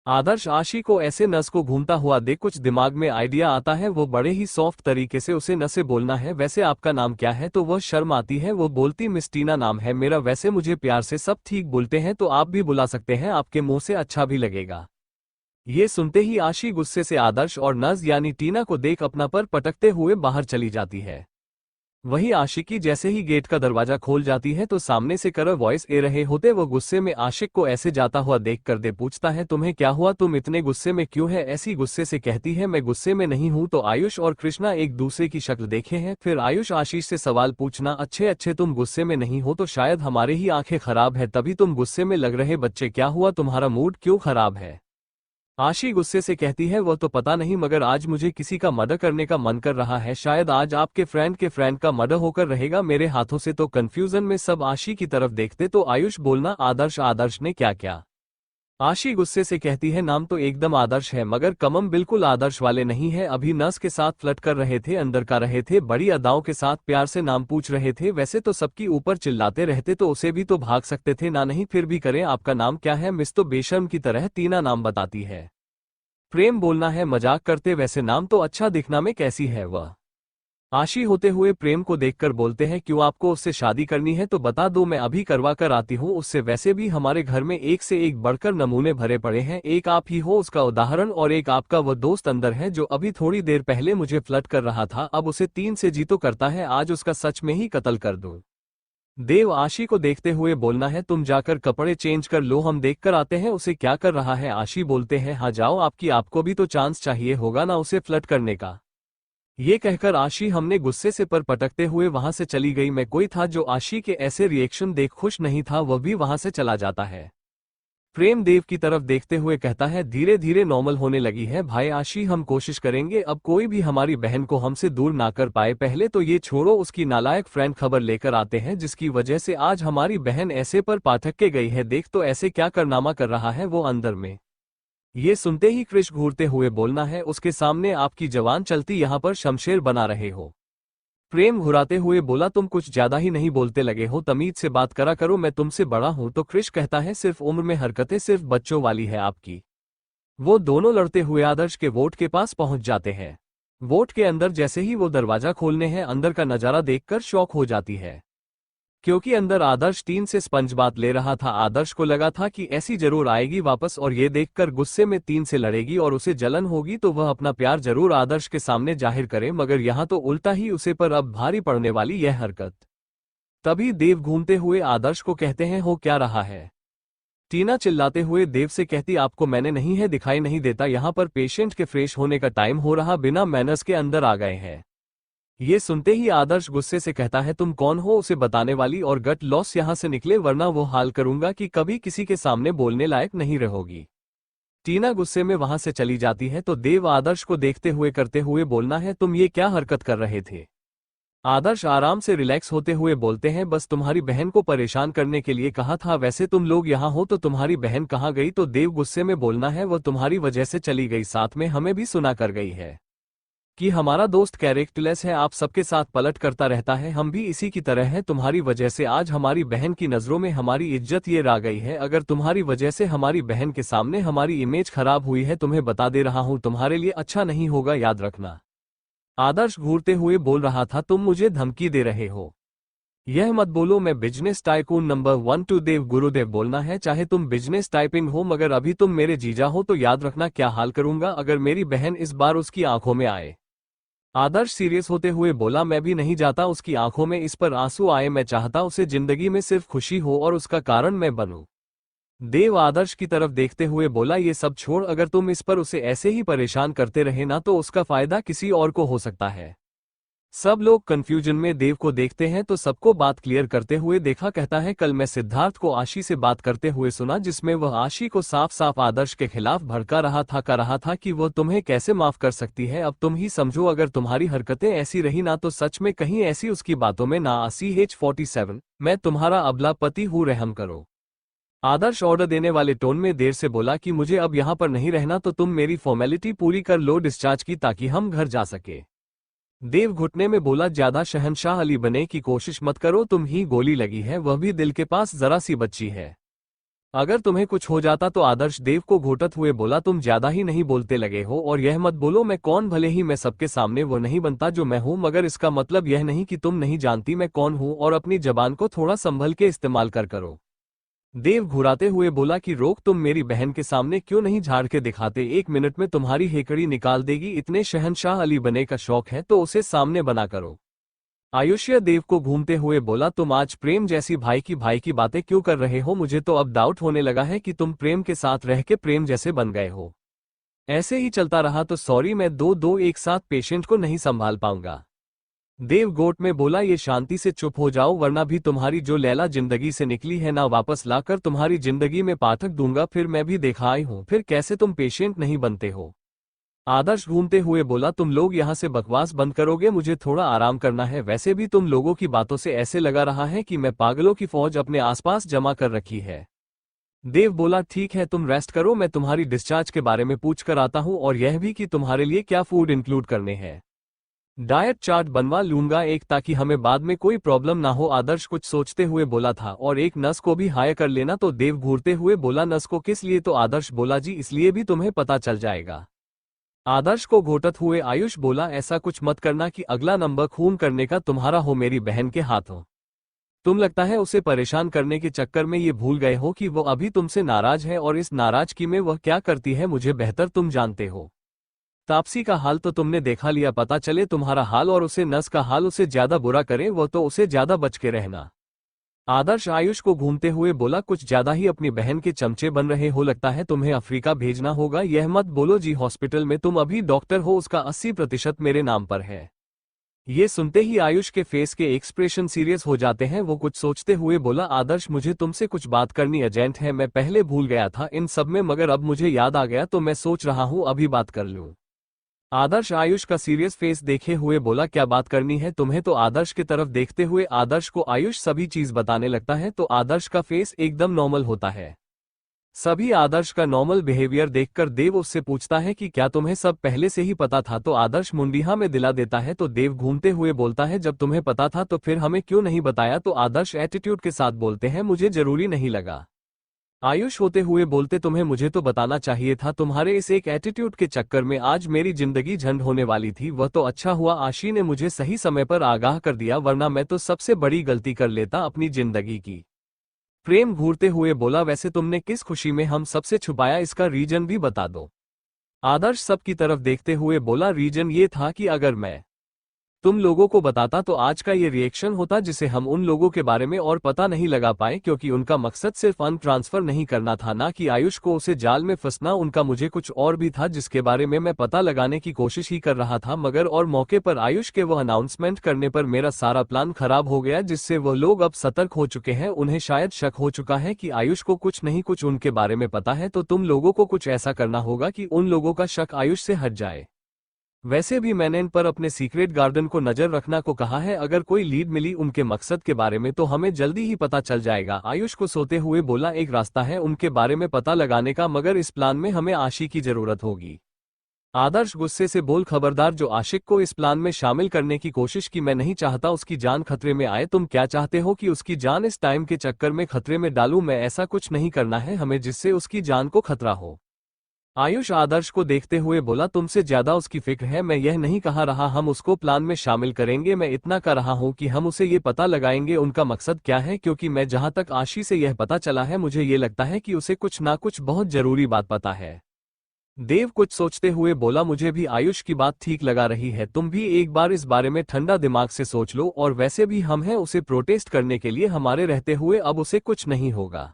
आदर्श आशी को ऐसे नस को घूमता हुआ देख कुछ दिमाग में आइडिया आता है। वो बड़े ही सॉफ्ट तरीके से उसे नसे बोलना है, वैसे आपका नाम क्या है? तो वह शर्म आती है, वो बोलती, मिस टीना नाम है मेरा, वैसे मुझे प्यार से सब ठीक बोलते हैं तो आप भी बुला सकते हैं, आपके मुंह से अच्छा भी लगेगा। ये सुनते ही आशी गुस्से से आदर्श और नज यानी टीना को देख अपना पर पटकते हुए बाहर चली जाती है। वही आशिकी जैसे ही गेट का दरवाजा खोल जाती है तो सामने से कर वॉइस ए रहे होते वो गुस्से में आशिक को ऐसे जाता हुआ देख कर दे पूछता है, तुम्हें क्या हुआ, तुम इतने गुस्से में क्यों है? ऐसी गुस्से से कहती है, मैं गुस्से में नहीं हूं। तो आयुष और कृष्णा एक दूसरे की शक्ल देखे हैं। फिर आयुष आशीष से सवाल पूछना, अच्छे अच्छे तुम गुस्से में नहीं हो तो शायद हमारे ही आंखें खराब है तभी तुम गुस्से में लग रहे बच्चे, क्या हुआ, तुम्हारा मूड क्यों खराब है? आशी गुस्से से कहती है, वो तो पता नहीं मगर आज मुझे किसी का मर्डर करने का मन कर रहा है, शायद आज आपके फ्रेंड का मर्डर होकर रहेगा मेरे हाथों से। तो कंफ्यूजन में सब आशी की तरफ देखते तो आयुष बोलना, आदर्श ने क्या क्या? आशी गुस्से से कहती है, नाम तो एकदम आदर्श है मगर कमम बिल्कुल आदर्श वाले नहीं है। अभी नस के साथ फ्लर्ट कर रहे थे, अंदर का रहे थे, बड़ी अदाओं के साथ प्यार से नाम पूछ रहे थे, वैसे तो सबकी ऊपर चिल्लाते रहते तो उसे भी तो भाग सकते थे ना, नहीं फिर भी करें, आपका नाम क्या है? मिस तो बेशर्म की तरह टीना नाम बताती है। प्रेम बोलना है, मजाक करते, वैसे नाम तो अच्छा दिखना में कैसी है वह? आशी होते हुए प्रेम को देखकर बोलते हैं, क्यों आपको उससे शादी करनी है तो बता दो, मैं अभी करवा कर आती हूँ उससे। वैसे भी हमारे घर में एक से एक बढ़कर नमूने भरे पड़े हैं, एक आप ही हो उसका उदाहरण, और एक आपका वो दोस्त अंदर है जो अभी थोड़ी देर पहले मुझे फ्लर्ट कर रहा था, अब उसे 3 से जी तो करता है, आज उसका सच में ही कत्ल कर दूं। देव आशी को देखते हुए बोलना है, तुम जाकर कपड़े चेंज कर लो, हम देख कर आते हैं उसे क्या कर रहा है। आशी बोलते हैं, हाँ जाओ, आपको भी तो चांस चाहिए होगा ना उसे फ्लर्ट करने का। ये कहकर आशी हमने गुस्से से पर पटकते हुए वहां से चली गई। मैं कोई था जो आशी के ऐसे रिएक्शन देख खुश नहीं था, वह भी वहां से चला जाता है। प्रेम देव की तरफ देखते हुए कहता है, धीरे धीरे नॉर्मल होने लगी है भाई आशी, हम कोशिश करेंगे अब कोई भी हमारी बहन को हमसे दूर ना कर पाए। पहले तो ये छोड़ो, उसकी नालायक फ्रेंड खबर लेकर आते हैं जिसकी वजह से आज हमारी बहन ऐसे पर पाठक के गई है, देख तो ऐसे क्या कारनामा कर रहा है वो अंदर में। ये सुनते ही क्रिश घूरते हुए बोलना है, उसके सामने आपकी जवान चलती यहाँ पर शमशेर बना रहे हो। प्रेम घुराते हुए बोला, तुम कुछ ज्यादा ही नहीं बोलते लगे हो, तमीज से बात करा करो, मैं तुमसे बड़ा हूं। तो क्रिश कहता है, सिर्फ उम्र में हरकतें सिर्फ बच्चों वाली है आपकी। वो दोनों लड़ते हुए आदर्श के वोट के पास पहुंच जाते हैं। वोट के अंदर जैसे ही वो दरवाजा खोलने हैं, अंदर का नजारा देखकर शॉक हो जाती है, क्योंकि अंदर आदर्श टीन से स्पंज बात ले रहा था। आदर्श को लगा था कि ऐसी जरूर आएगी वापस और ये देखकर गुस्से में तीन से लड़ेगी और उसे जलन होगी तो वह अपना प्यार जरूर आदर्श के सामने जाहिर करे, मगर यहाँ तो उल्टा ही उसे पर अब भारी पड़ने वाली यह हरकत। तभी देव घूमते हुए आदर्श को कहते हैं, हो क्या रहा है। टीना चिल्लाते हुए देव से कहती, आपको मैंने नहीं है दिखाई नहीं देता, यहाँ पर पेशेंट के फ्रेश होने का टाइम हो रहा, बिना मैनर्स के अंदर आ गए हैं। ये सुनते ही आदर्श गुस्से से कहता है, तुम कौन हो उसे बताने वाली, और गट लॉस यहां से निकले वरना वो हाल करूंगा कि कभी किसी के सामने बोलने लायक नहीं रहोगी। टीना गुस्से में वहां से चली जाती है तो देव आदर्श को देखते हुए करते हुए बोलना है, तुम ये क्या हरकत कर रहे थे। आदर्श आराम से रिलैक्स होते हुए बोलते हैं, बस तुम्हारी बहन को परेशान करने के लिए कहा था, वैसे तुम लोग यहाँ हो तो तुम्हारी बहन कहाँ गई। तो देव गुस्से में बोलना है, वह तुम्हारी वजह से चली गई, साथ में हमें भी सुना कर गई है कि हमारा दोस्त कैरेक्टरलेस है, आप सबके साथ पलट करता रहता है, हम भी इसी की तरह हैं। तुम्हारी वजह से आज हमारी बहन की नजरों में हमारी इज्जत ये रह गई है, अगर तुम्हारी वजह से हमारी बहन के सामने हमारी इमेज खराब हुई है, तुम्हें बता दे रहा हूं तुम्हारे लिए अच्छा नहीं होगा, याद रखना। आदर्श घूरते हुए बोल रहा था, तुम मुझे धमकी दे रहे हो, यह मत बोलो, मैं बिजनेस टाइकून नंबर 1 टू देव गुरुदेव बोलना है, चाहे तुम बिजनेस टाइपिंग हो मगर अभी तुम मेरे जीजा हो, तो याद रखना क्या हाल करूंगा अगर मेरी बहन इस बार उसकी आंखों में आए। आदर्श सीरियस होते हुए बोला, मैं भी नहीं चाहता उसकी आंखों में इस पर आंसू आए, मैं चाहता उसे जिंदगी में सिर्फ खुशी हो और उसका कारण मैं बनूं। देव आदर्श की तरफ देखते हुए बोला, ये सब छोड़, अगर तुम इस पर उसे ऐसे ही परेशान करते रहे ना तो उसका फायदा किसी और को हो सकता है। सब लोग कंफ्यूजन में देव को देखते हैं तो सबको बात क्लियर करते हुए देखा। कहता है, कल मैं सिद्धार्थ को आशी से बात करते हुए सुना जिसमें वह आशी को साफ साफ आदर्श के खिलाफ भड़का रहा था, कह रहा था कि वह तुम्हें कैसे माफ कर सकती है, अब तुम ही समझो, अगर तुम्हारी हरकतें ऐसी रही ना तो सच में कहीं ऐसी उसकी बातों में ना। CH47 मैं तुम्हारा अबला पति हूँ, रहम करो। आदर्श ऑर्डर देने वाले टोन में देर से बोला कि मुझे अब यहाँ पर नहीं रहना, तो तुम मेरी फॉर्मेलिटी पूरी कर लो डिस्चार्ज की, ताकि हम घर जा सके। देव घुटने में बोला, ज्यादा शहंशाह अली बने की कोशिश मत करो, तुम ही गोली लगी है, वह भी दिल के पास जरा सी बच्ची है, अगर तुम्हें कुछ हो जाता तो। आदर्श देव को घोटत हुए बोला, तुम ज्यादा ही नहीं बोलते लगे हो, और यह मत बोलो मैं कौन, भले ही मैं सबके सामने वो नहीं बनता जो मैं हूं, मगर इसका मतलब यह नहीं कि तुम नहीं जानती मैं कौन हूं, और अपनी जबान को थोड़ा संभल के इस्तेमाल कर करो। देव घुराते हुए बोला कि रोक, तुम मेरी बहन के सामने क्यों नहीं झाड़ के दिखाते, 1 मिनट में तुम्हारी हेकड़ी निकाल देगी, इतने शहंशाह अली बने का शौक है तो उसे सामने बना करो। आयुष्य देव को घूमते हुए बोला, तुम आज प्रेम जैसी भाई की बातें क्यों कर रहे हो, मुझे तो अब डाउट होने लगा है कि तुम प्रेम के साथ रह के प्रेम जैसे बन गए हो। ऐसे ही चलता रहा तो सॉरी, मैं दो एक साथ पेशेंट को नहीं संभाल पाऊंगा। देव गोट में बोला, ये शांति से चुप हो जाओ वरना भी तुम्हारी जो लैला जिंदगी से निकली है ना वापस लाकर तुम्हारी जिंदगी में पाठक दूंगा, फिर मैं भी देखा आई हूं फिर कैसे तुम पेशेंट नहीं बनते हो। आदर्श घूमते हुए बोला, तुम लोग यहाँ से बकवास बंद करोगे, मुझे थोड़ा आराम करना है, वैसे भी तुम लोगों की बातों से ऐसे लगा रहा है कि मैं पागलों की फौज अपने आसपास जमा कर रखी है। देव बोला, ठीक है तुम रेस्ट करो, मैं तुम्हारी डिस्चार्ज के बारे में पूछ कर आता हूँ, और यह भी कि तुम्हारे लिए क्या फूड इंक्लूड करने हैं। डाइट चार्ट बनवा लूंगा एक, ताकि हमें बाद में कोई प्रॉब्लम ना हो। आदर्श कुछ सोचते हुए बोला था, और एक नर्स को भी हायर कर लेना। तो देव घूरते हुए बोला, नर्स को किस लिए। तो आदर्श बोला, जी इसलिए भी तुम्हें पता चल जाएगा। आदर्श को घोटत हुए आयुष बोला, ऐसा कुछ मत करना कि अगला नंबर खून करने का तुम्हारा हो मेरी बहन के हाथों। तुम लगता है उसे परेशान करने के चक्कर में ये भूल गए हो कि वो अभी तुमसे नाराज है, और इस नाराजगी में वह क्या करती है मुझे बेहतर तुम जानते हो। तापसी का हाल तो तुमने देखा लिया, पता चले तुम्हारा हाल और उसे नस का हाल उसे ज्यादा बुरा करे वो तो उसे ज्यादा बच के रहना। आदर्श आयुष को घूमते हुए बोला, कुछ ज्यादा ही अपनी बहन के चमचे बन रहे हो, लगता है तुम्हें अफ्रीका भेजना होगा। यह मत बोलो जी, हॉस्पिटल में तुम अभी डॉक्टर हो उसका 80% मेरे नाम पर है। ये सुनते ही आयुष के फेस के एक्सप्रेशन सीरियस हो जाते हैं। वो कुछ सोचते हुए बोला, आदर्श मुझे तुमसे कुछ बात करनी अर्जेंट है। मैं पहले भूल गया था इन सब में, मगर अब मुझे याद आ गया तो मैं सोच रहा हूँ अभी बात कर लूँ। आदर्श आयुष का सीरियस फेस देखे हुए बोला, क्या बात करनी है तुम्हें? तो आदर्श की तरफ देखते हुए आदर्श को आयुष सभी चीज बताने लगता है तो आदर्श का फेस एकदम नॉर्मल होता है। सभी आदर्श का नॉर्मल बिहेवियर देखकर देव उससे पूछता है कि क्या तुम्हें सब पहले से ही पता था? तो आदर्श मुंडिहा में दिला देता है तो देव घूमते हुए बोलता है, जब तुम्हें पता था तो फिर हमें क्यों नहीं बताया? तो आदर्श एटीट्यूड के साथ बोलते हैं, मुझे जरूरी नहीं लगा। आयुष होते हुए बोलते, तुम्हें मुझे तो बताना चाहिए था, तुम्हारे इस एक एटीट्यूड के चक्कर में आज मेरी जिंदगी झंड होने वाली थी। वह तो अच्छा हुआ आशी ने मुझे सही समय पर आगाह कर दिया, वरना मैं तो सबसे बड़ी गलती कर लेता अपनी जिंदगी की। प्रेम घूरते हुए बोला, वैसे तुमने किस खुशी में हम सबसे छुपाया, इसका रीजन भी बता दो। आदर्श सबकी तरफ देखते हुए बोला, रीजन ये था कि अगर मैं तुम लोगों को बताता तो आज का ये रिएक्शन होता जिसे हम उन लोगों के बारे में और पता नहीं लगा पाए, क्योंकि उनका मकसद सिर्फ फंड ट्रांसफर नहीं करना था, ना कि आयुष को उसे जाल में फंसना। उनका मुझे कुछ और भी था जिसके बारे में मैं पता लगाने की कोशिश ही कर रहा था, मगर और मौके पर आयुष के वो अनाउंसमेंट करने पर मेरा सारा प्लान खराब हो गया, जिससे वो लोग अब सतर्क हो चुके हैं। उन्हें शायद शक हो चुका है कि आयुष को कुछ नहीं कुछ उनके बारे में पता है, तो तुम लोगों को कुछ ऐसा करना होगा कि उन लोगों का शक आयुष से हट जाए। वैसे भी मैंने इन पर अपने सीक्रेट गार्डन को नजर रखना को कहा है, अगर कोई लीड मिली उनके मकसद के बारे में तो हमें जल्दी ही पता चल जाएगा। आयुष को सोते हुए बोला, एक रास्ता है उनके बारे में पता लगाने का, मगर इस प्लान में हमें आशी की जरूरत होगी। आदर्श गुस्से से बोल, खबरदार जो आशिक को इस प्लान में शामिल करने की कोशिश की, मैं नहीं चाहता उसकी जान खतरे में आए। तुम क्या चाहते हो कि उसकी जान इस टाइम के चक्कर में खतरे में डालूं? मैं ऐसा कुछ नहीं करना है हमें जिससे उसकी जान को खतरा हो। आयुष आदर्श को देखते हुए बोला, तुमसे ज्यादा उसकी फिक्र है। मैं यह नहीं कह रहा हम उसको प्लान में शामिल करेंगे, मैं इतना कह रहा हूं कि हम उसे ये पता लगाएंगे उनका मकसद क्या है, क्योंकि मैं जहां तक आशी से यह पता चला है मुझे ये लगता है कि उसे कुछ ना कुछ बहुत जरूरी बात पता है। देव कुछ सोचते हुए बोला, मुझे भी आयुष की बात ठीक लगा रही है, तुम भी एक बार इस बारे में ठंडा दिमाग से सोच लो, और वैसे भी हम हैं उसे प्रोटेस्ट करने के लिए, हमारे रहते हुए अब उसे कुछ नहीं होगा।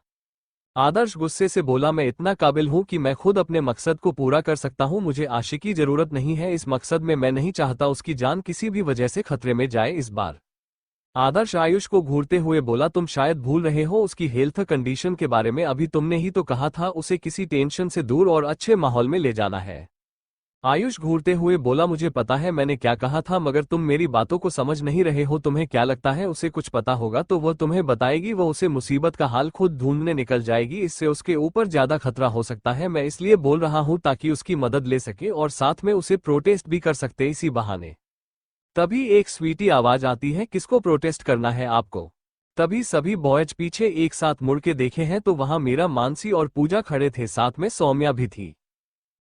आदर्श गुस्से से बोला, मैं इतना काबिल हूं कि मैं खुद अपने मकसद को पूरा कर सकता हूं, मुझे आशी की जरूरत नहीं है इस मकसद में। मैं नहीं चाहता उसकी जान किसी भी वजह से खतरे में जाए इस बार। आदर्श आयुष को घूरते हुए बोला, तुम शायद भूल रहे हो उसकी हेल्थ कंडीशन के बारे में, अभी तुमने ही तो कहा था उसे किसी टेंशन से दूर और अच्छे माहौल में ले जाना है। आयुष घूरते हुए बोला, मुझे पता है मैंने क्या कहा था, मगर तुम मेरी बातों को समझ नहीं रहे हो। तुम्हें क्या लगता है उसे कुछ पता होगा तो वह तुम्हें बताएगी? वो उसे मुसीबत का हाल खुद ढूंढने निकल जाएगी, इससे उसके ऊपर ज्यादा खतरा हो सकता है। मैं इसलिए बोल रहा हूं ताकि उसकी मदद ले सके और साथ में उसे प्रोटेस्ट भी कर सकते इसी बहाने। तभी एक स्वीटी आवाज आती है, किसको प्रोटेस्ट करना है आपको? तभी सभी बॉयज पीछे एक साथ मुड़ के देखे हैं तो वहां मीरा, मानसी और पूजा खड़े थे, साथ में सौम्या भी थी।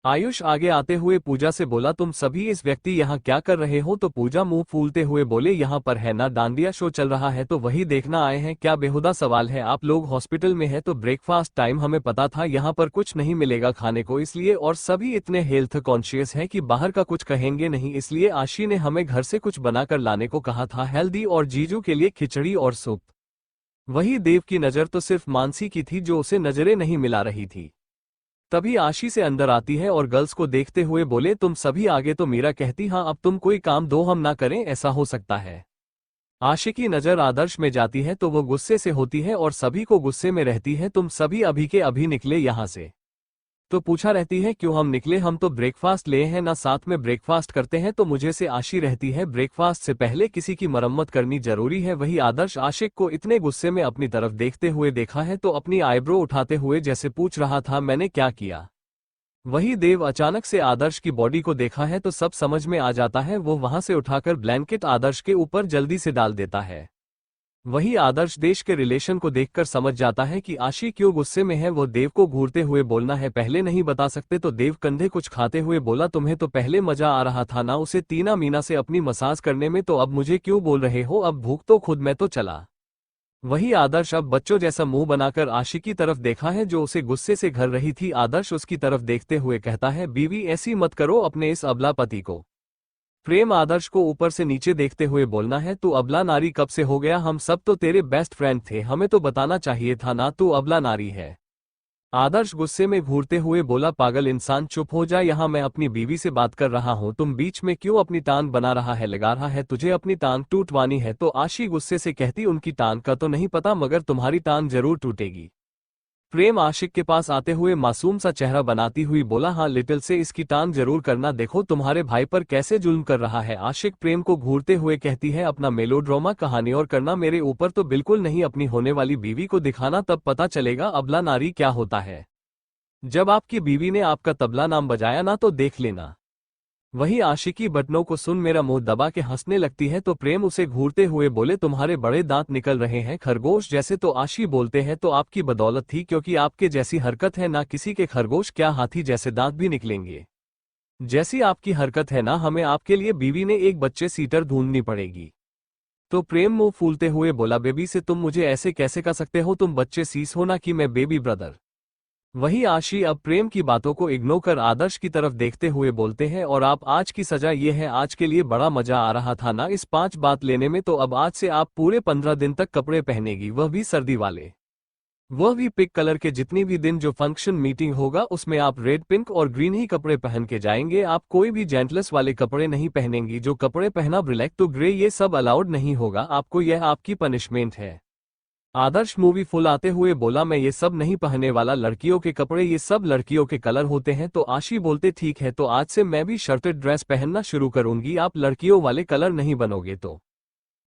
आयुष आगे आते हुए पूजा से बोला, तुम सभी इस व्यक्ति यहाँ क्या कर रहे हो? तो पूजा मुंह फूलते हुए बोले, यहाँ पर है ना डांडिया शो चल रहा है तो वही देखना आए हैं। क्या बेहुदा सवाल है, आप लोग हॉस्पिटल में है तो ब्रेकफास्ट टाइम, हमें पता था यहाँ पर कुछ नहीं मिलेगा खाने को इसलिए, और सभी इतने हेल्थ कॉन्शियस है कि बाहर का कुछ कहेंगे नहीं, इसलिए आशी ने हमें घर से कुछ बनाकर लाने को कहा था, हेल्दी, और जीजू के लिए खिचड़ी और सूप। वही देव की नजर तो सिर्फ मानसी की थी जो उसे नजरें नहीं मिला रही थी। तभी आशी से अंदर आती है और गर्ल्स को देखते हुए बोले, तुम सभी आगे। तो मीरा कहती, हाँ अब तुम कोई काम दो, हम ना करें, ऐसा हो सकता है। आशी की नजर आदर्श में जाती है तो वो गुस्से से होती है और सभी को गुस्से में रहती है, तुम सभी अभी के अभी निकले यहाँ से। तो पूछा रहती है, क्यों हम निकले? हम तो ब्रेकफास्ट ले हैं ना, साथ में ब्रेकफास्ट करते हैं। तो मुझे से आशी रहती है, ब्रेकफास्ट से पहले किसी की मरम्मत करनी जरूरी है। वही आदर्श आशिक को इतने गुस्से में अपनी तरफ देखते हुए देखा है तो अपनी आईब्रो उठाते हुए जैसे पूछ रहा था, मैंने क्या किया? वही देव अचानक से आदर्श की बॉडी को देखा है तो सब समझ में आ जाता है, वो वहां से उठाकर ब्लैंकेट आदर्श के ऊपर जल्दी से डाल देता है। वही आदर्श देश के रिलेशन को देखकर समझ जाता है कि आशी क्यों गुस्से में है। वो देव को घूरते हुए बोलना है, पहले नहीं बता सकते? तो देव कंधे कुछ खाते हुए बोला, तुम्हें तो पहले मजा आ रहा था ना उसे तीना मीना से अपनी मसाज करने में, तो अब मुझे क्यों बोल रहे हो? अब भूख तो खुद मैं तो चला। वही आदर्श अब बच्चों जैसा मुंह बनाकर आशी की तरफ देखा है जो उसे गुस्से से घर रही थी। आदर्श उसकी तरफ देखते हुए कहता है, बीवी ऐसी मत करो अपने इस अबला पति को। प्रेम आदर्श को ऊपर से नीचे देखते हुए बोलना है, तू अबला नारी कब से हो गया? हम सब तो तेरे बेस्ट फ्रेंड थे, हमें तो बताना चाहिए था ना तू अबला नारी है। आदर्श गुस्से में घूरते हुए बोला, पागल इंसान चुप हो जा, यहाँ मैं अपनी बीवी से बात कर रहा हूँ, तुम बीच में क्यों अपनी टांग बना रहा है, लगा रहा है तुझे अपनी टांग टूटवानी है? तो आशी गुस्से से कहती, उनकी टांग का तो नहीं पता मगर तुम्हारी टांग जरूर टूटेगी। प्रेम आशिक के पास आते हुए मासूम सा चेहरा बनाती हुई बोला, हाँ लिटिल से इसकी टांग जरूर करना, देखो तुम्हारे भाई पर कैसे जुल्म कर रहा है। आशिक प्रेम को घूरते हुए कहती है, अपना मेलोड्रामा कहानी और करना, मेरे ऊपर तो बिल्कुल नहीं, अपनी होने वाली बीवी को दिखाना, तब पता चलेगा अबला नारी क्या होता है। जब आपकी बीवी ने आपका तबला नाम बजाया ना तो देख लेना। वही आशिकी बटनों को सुन मेरा मुंह दबा के हंसने लगती है तो प्रेम उसे घूरते हुए बोले, तुम्हारे बड़े दांत निकल रहे हैं खरगोश जैसे। तो आशी बोलते हैं, तो आपकी बदौलत थी, क्योंकि आपके जैसी हरकत है ना किसी के खरगोश क्या हाथी जैसे दांत भी निकलेंगे। जैसी आपकी हरकत है ना, हमें आपके लिए बीवी ने एक बच्चे सीटर ढूंढनी पड़ेगी। तो प्रेम मुंह फूलते हुए बोला, बेबी से तुम मुझे ऐसे कैसे कह सकते हो? तुम बच्चे सीस हो ना कि मैं बेबी ब्रदर। वही आशी अब प्रेम की बातों को इग्नोर कर आदर्श की तरफ देखते हुए बोलते हैं, और आप आज की सजा ये है, आज के लिए बड़ा मजा आ रहा था ना इस 5 बात लेने में, तो अब आज से आप पूरे 15 दिन तक कपड़े पहनेगी, वह भी सर्दी वाले, वह भी पिंक कलर के। जितनी भी दिन जो फंक्शन मीटिंग होगा उसमें आप रेड पिंक और ग्रीन ही कपड़े पहन के जाएंगे। आप कोई भी जेंटलेस वाले कपड़े नहीं पहनेंगी, जो कपड़े पहना ब्लैक तो ग्रे ये सब अलाउड नहीं होगा आपको, यह आपकी पनिशमेंट है। आदर्श मूवी फुल आते हुए बोला, मैं ये सब नहीं पहनने वाला, लड़कियों के कपड़े ये सब लड़कियों के कलर होते हैं। तो आशी बोलते, ठीक है तो आज से मैं भी शर्टेड ड्रेस पहनना शुरू करूंगी, आप लड़कियों वाले कलर नहीं बनोगे तो।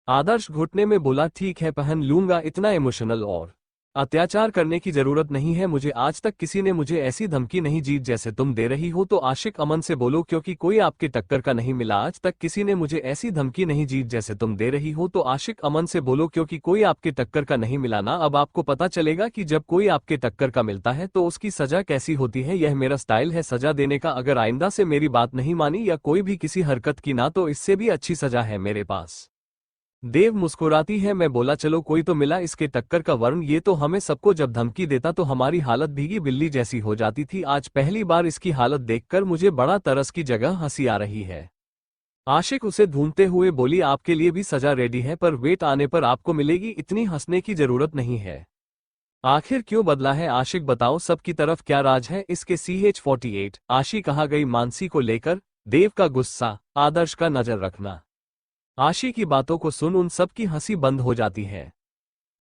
आदर्श घुटने में बोला, ठीक है पहन लूंगा, इतना इमोशनल और अत्याचार करने की जरूरत नहीं है मुझे, आज तक किसी ने मुझे ऐसी धमकी नहीं दी जैसे तुम दे रही हो। तो आशिक अमन से बोलो, क्योंकि कोई आपके टक्कर का नहीं मिला, आज तक किसी ने मुझे ऐसी धमकी नहीं दी जैसे तुम दे रही हो। तो आशिक अमन से बोलो, क्योंकि कोई आपके टक्कर का नहीं मिला ना, अब आपको पता चलेगा कि जब कोई आपके टक्कर का मिलता है तो उसकी सजा कैसी होती है। यह मेरा स्टाइल है सजा देने का, अगर आइंदा से मेरी बात नहीं मानी या कोई भी किसी हरकत की ना, तो इससे भी अच्छी सजा है मेरे पास। देव मुस्कुराती है, मैं बोला, चलो कोई तो मिला इसके टक्कर का वर्ण, ये तो हमें सबको जब धमकी देता तो हमारी हालत भीगी बिल्ली जैसी हो जाती थी, आज पहली बार इसकी हालत देखकर मुझे बड़ा तरस की जगह हंसी आ रही है। आशिक उसे ढूंढते हुए बोली, आपके लिए भी सजा रेडी है, पर वेट आने पर आपको मिलेगी, इतनी हंसने की जरूरत नहीं है। आखिर क्यों बदला है आशिक, बताओ सबकी तरफ क्या राज है इसके? CH48 आशी कहा गई मानसी को लेकर, देव का गुस्सा, आदर्श का नजर रखना। आशी की बातों को सुन उन सब की हंसी बंद हो जाती है,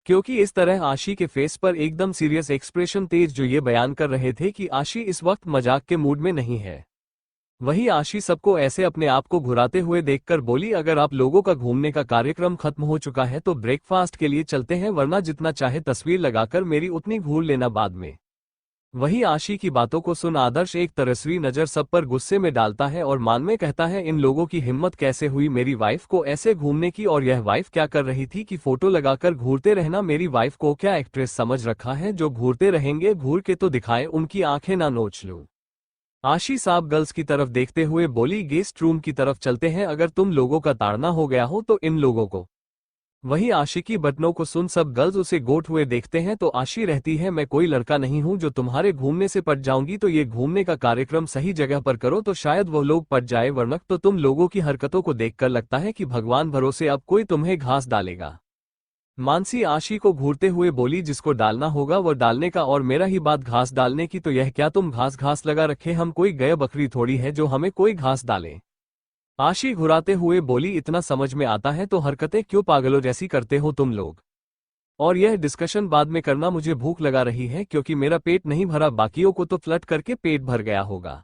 क्योंकि इस तरह आशी के फेस पर एकदम सीरियस एक्सप्रेशन तेज, जो ये बयान कर रहे थे कि आशी इस वक्त मजाक के मूड में नहीं है। वही आशी सबको ऐसे अपने आप को घुराते हुए देखकर बोली, अगर आप लोगों का घूमने का कार्यक्रम खत्म हो चुका है तो ब्रेकफास्ट के लिए चलते हैं, वरना जितना चाहे तस्वीर लगाकर मेरी उतनी घूर लेना बाद में। वही आशी की बातों को सुन आदर्श एक तरसवी नजर सब पर गुस्से में डालता है और मान में कहता है, इन लोगों की हिम्मत कैसे हुई मेरी वाइफ को ऐसे घूमने की, और यह वाइफ क्या कर रही थी कि फोटो लगाकर घूरते रहना। मेरी वाइफ को क्या एक्ट्रेस समझ रखा है जो घूरते रहेंगे, घूर के तो दिखाए, उनकी आंखें ना नोच लूं। आशी साहब गर्ल्स की तरफ देखते हुए बोली, गेस्ट रूम की तरफ चलते हैं, अगर तुम लोगों का ताड़ना हो गया हो तो इन लोगों को। वही आशिकी बटनों को सुन सब गर्ल्स उसे गोट हुए देखते हैं तो आशी रहती है, मैं कोई लड़का नहीं हूं जो तुम्हारे घूमने से पट जाऊंगी, तो ये घूमने का कार्यक्रम सही जगह पर करो तो शायद वो लोग पट जाए, वरना तो तुम लोगों की हरकतों को देखकर लगता है कि भगवान भरोसे अब कोई तुम्हें घास डालेगा। मानसी आशी को घूरते हुए बोली, जिसको डालना होगा वो डालने का, और मेरा ही बात घास डालने की, तो यह क्या तुम घास घास लगा रखे, हम कोई गए बकरी थोड़ी है जो हमें कोई घास डाले। आशी घुराते हुए बोली, इतना समझ में आता है तो हरकतें क्यों पागलों जैसी करते हो तुम लोग, और यह डिस्कशन बाद में करना, मुझे भूख लगा रही है, क्योंकि मेरा पेट नहीं भरा, बाकियों को तो फ्लट करके पेट भर गया होगा।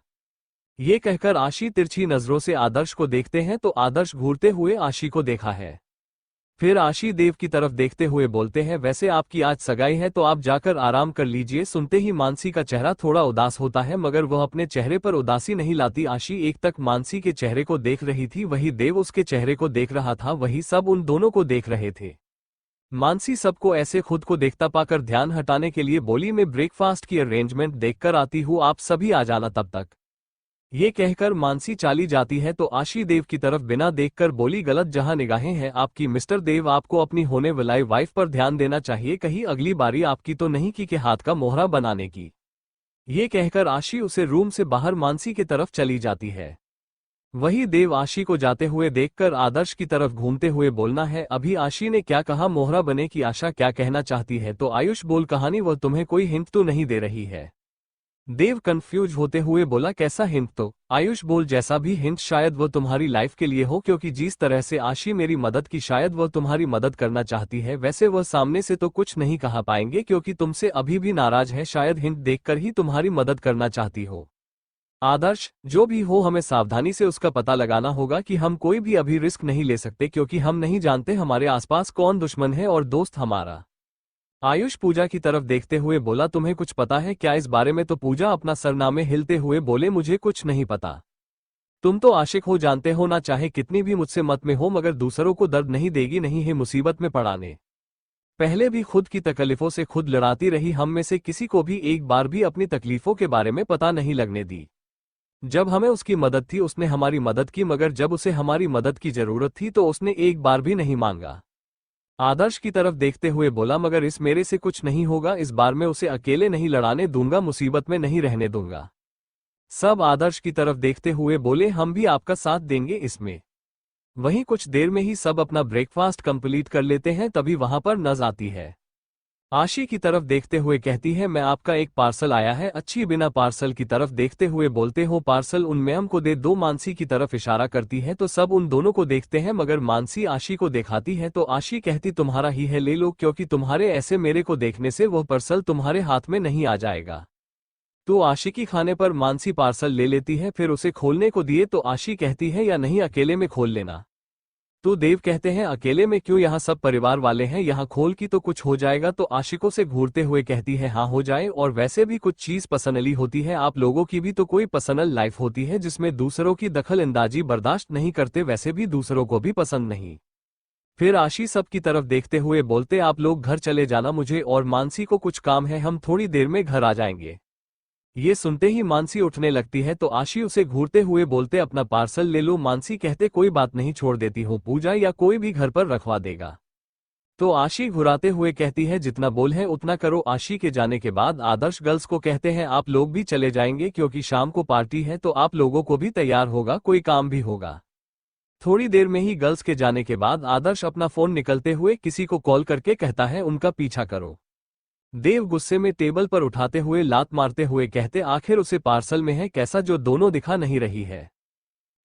ये कहकर आशी तिरछी नजरों से आदर्श को देखते हैं तो आदर्श घूरते हुए आशी को देखा है, फिर आशी देव की तरफ देखते हुए बोलते हैं, वैसे आपकी आज सगाई है तो आप जाकर आराम कर लीजिए। सुनते ही मानसी का चेहरा थोड़ा उदास होता है, मगर वह अपने चेहरे पर उदासी नहीं लाती। आशी एक तक मानसी के चेहरे को देख रही थी, वही देव उसके चेहरे को देख रहा था, वही सब उन दोनों को देख रहे थे। मानसी सबको ऐसे खुद को देखता पाकर ध्यान हटाने के लिए बोली, मैं ब्रेकफास्ट की अरेंजमेंट देखकर आती हूँ, आप सभी आ जाना तब तक। ये कहकर मानसी चाली जाती है तो आशी देव की तरफ बिना देखकर बोली, गलत जहां निगाहें हैं आपकी मिस्टर देव, आपको अपनी होने वाली वाइफ पर ध्यान देना चाहिए, कहीं अगली बारी आपकी तो नहीं कि हाथ का मोहरा बनाने की। ये कहकर आशी उसे रूम से बाहर मानसी की तरफ चली जाती है। वही देव आशी को जाते हुए देखकर आदर्श की तरफ घूमते हुए बोलना है, अभी आशी ने क्या कहा, मोहरा बने की आशा क्या कहना चाहती है? तो आयुष बोल, कहानी वह तुम्हें कोई हिंट तो नहीं दे रही है? देव कंफ्यूज होते हुए बोला, कैसा हिंट? तो आयुष बोल, जैसा भी हिंट शायद वो तुम्हारी लाइफ के लिए हो, क्योंकि जिस तरह से आशी मेरी मदद की शायद वह तुम्हारी मदद करना चाहती है। वैसे वह सामने से तो कुछ नहीं कहा पाएंगे क्योंकि तुमसे अभी भी नाराज है, शायद हिंट देखकर ही तुम्हारी मदद करना चाहती हो। आदर्श, जो भी हो हमें सावधानी से उसका पता लगाना होगा कि हम कोई भी अभी रिस्क नहीं ले सकते क्योंकि हम नहीं जानते हमारे आसपास कौन दुश्मन है और दोस्त हमारा। आयुष पूजा की तरफ देखते हुए बोला, तुम्हें कुछ पता है क्या इस बारे में? तो पूजा अपना सरनामे हिलते हुए बोले, मुझे कुछ नहीं पता। तुम तो आशिक हो, जानते हो ना, चाहे कितनी भी मुझसे मत में हो मगर दूसरों को दर्द नहीं देगी, नहीं है मुसीबत में पड़ाने। पहले भी खुद की तकलीफों से खुद लड़ाती रही, हम में से किसी को भी एक बार भी अपनी तकलीफों के बारे में पता नहीं लगने दी। जब हमें उसकी मदद थी उसने हमारी मदद की, मगर जब उसे हमारी मदद की जरूरत थी तो उसने एक बार भी नहीं मांगा। आदर्श की तरफ देखते हुए बोला, मगर इस मेरे से कुछ नहीं होगा, इस बार मैं उसे अकेले नहीं लड़ाने दूंगा, मुसीबत में नहीं रहने दूंगा। सब आदर्श की तरफ देखते हुए बोले, हम भी आपका साथ देंगे इसमें। वहीं कुछ देर में ही सब अपना ब्रेकफास्ट कंप्लीट कर लेते हैं, तभी वहां पर नज आती है। आशी की तरफ देखते हुए कहती है, मैं आपका एक पार्सल आया है। अच्छी बिना पार्सल की तरफ देखते हुए बोलते हो, पार्सल उन मैम को दे दो। मानसी की तरफ इशारा करती है तो सब उन दोनों को देखते हैं, मगर मानसी आशी को दिखाती है तो आशी कहती, तुम्हारा ही है, ले लो, क्योंकि तुम्हारे ऐसे मेरे को देखने से वह पार्सल तुम्हारे हाथ में नहीं आ जाएगा। तो आशी की खाने पर मानसी पार्सल ले लेती है, फिर उसे खोलने को दिए तो आशी कहती है, या नहीं अकेले में खोल लेना। तो देव कहते हैं, अकेले में क्यों, यहाँ सब परिवार वाले हैं, यहाँ खोल की तो कुछ हो जाएगा। तो आशिकों से घूरते हुए कहती है, हाँ हो जाए, और वैसे भी कुछ चीज पर्सनली होती है, आप लोगों की भी तो कोई पर्सनल लाइफ होती है जिसमें दूसरों की दखल अंदाजी बर्दाश्त नहीं करते, वैसे भी दूसरों को भी पसंद नहीं। फिर आशी सब की तरफ देखते हुए बोलते, आप लोग घर चले जाना, मुझे और मानसी को कुछ काम है, हम थोड़ी देर में घर आ जाएंगे। ये सुनते ही मानसी उठने लगती है तो आशी उसे घूरते हुए बोलते, अपना पार्सल ले लो। मानसी कहते, कोई बात नहीं, छोड़ देती हूँ पूजा, या कोई भी घर पर रखवा देगा। तो आशी घुराते हुए कहती है, जितना बोल है उतना करो। आशी के जाने के बाद आदर्श गर्ल्स को कहते हैं, आप लोग भी चले जाएंगे क्योंकि शाम को पार्टी है, तो आप लोगों को भी तैयार होगा, कोई काम भी होगा। थोड़ी देर में ही गर्ल्स के जाने के बाद आदर्श अपना फोन निकलते हुए किसी को कॉल करके कहता है, उनका पीछा करो। देव गुस्से में टेबल पर उठाते हुए लात मारते हुए कहते, आखिर उसे पार्सल में है कैसा जो दोनों दिखा नहीं रही है?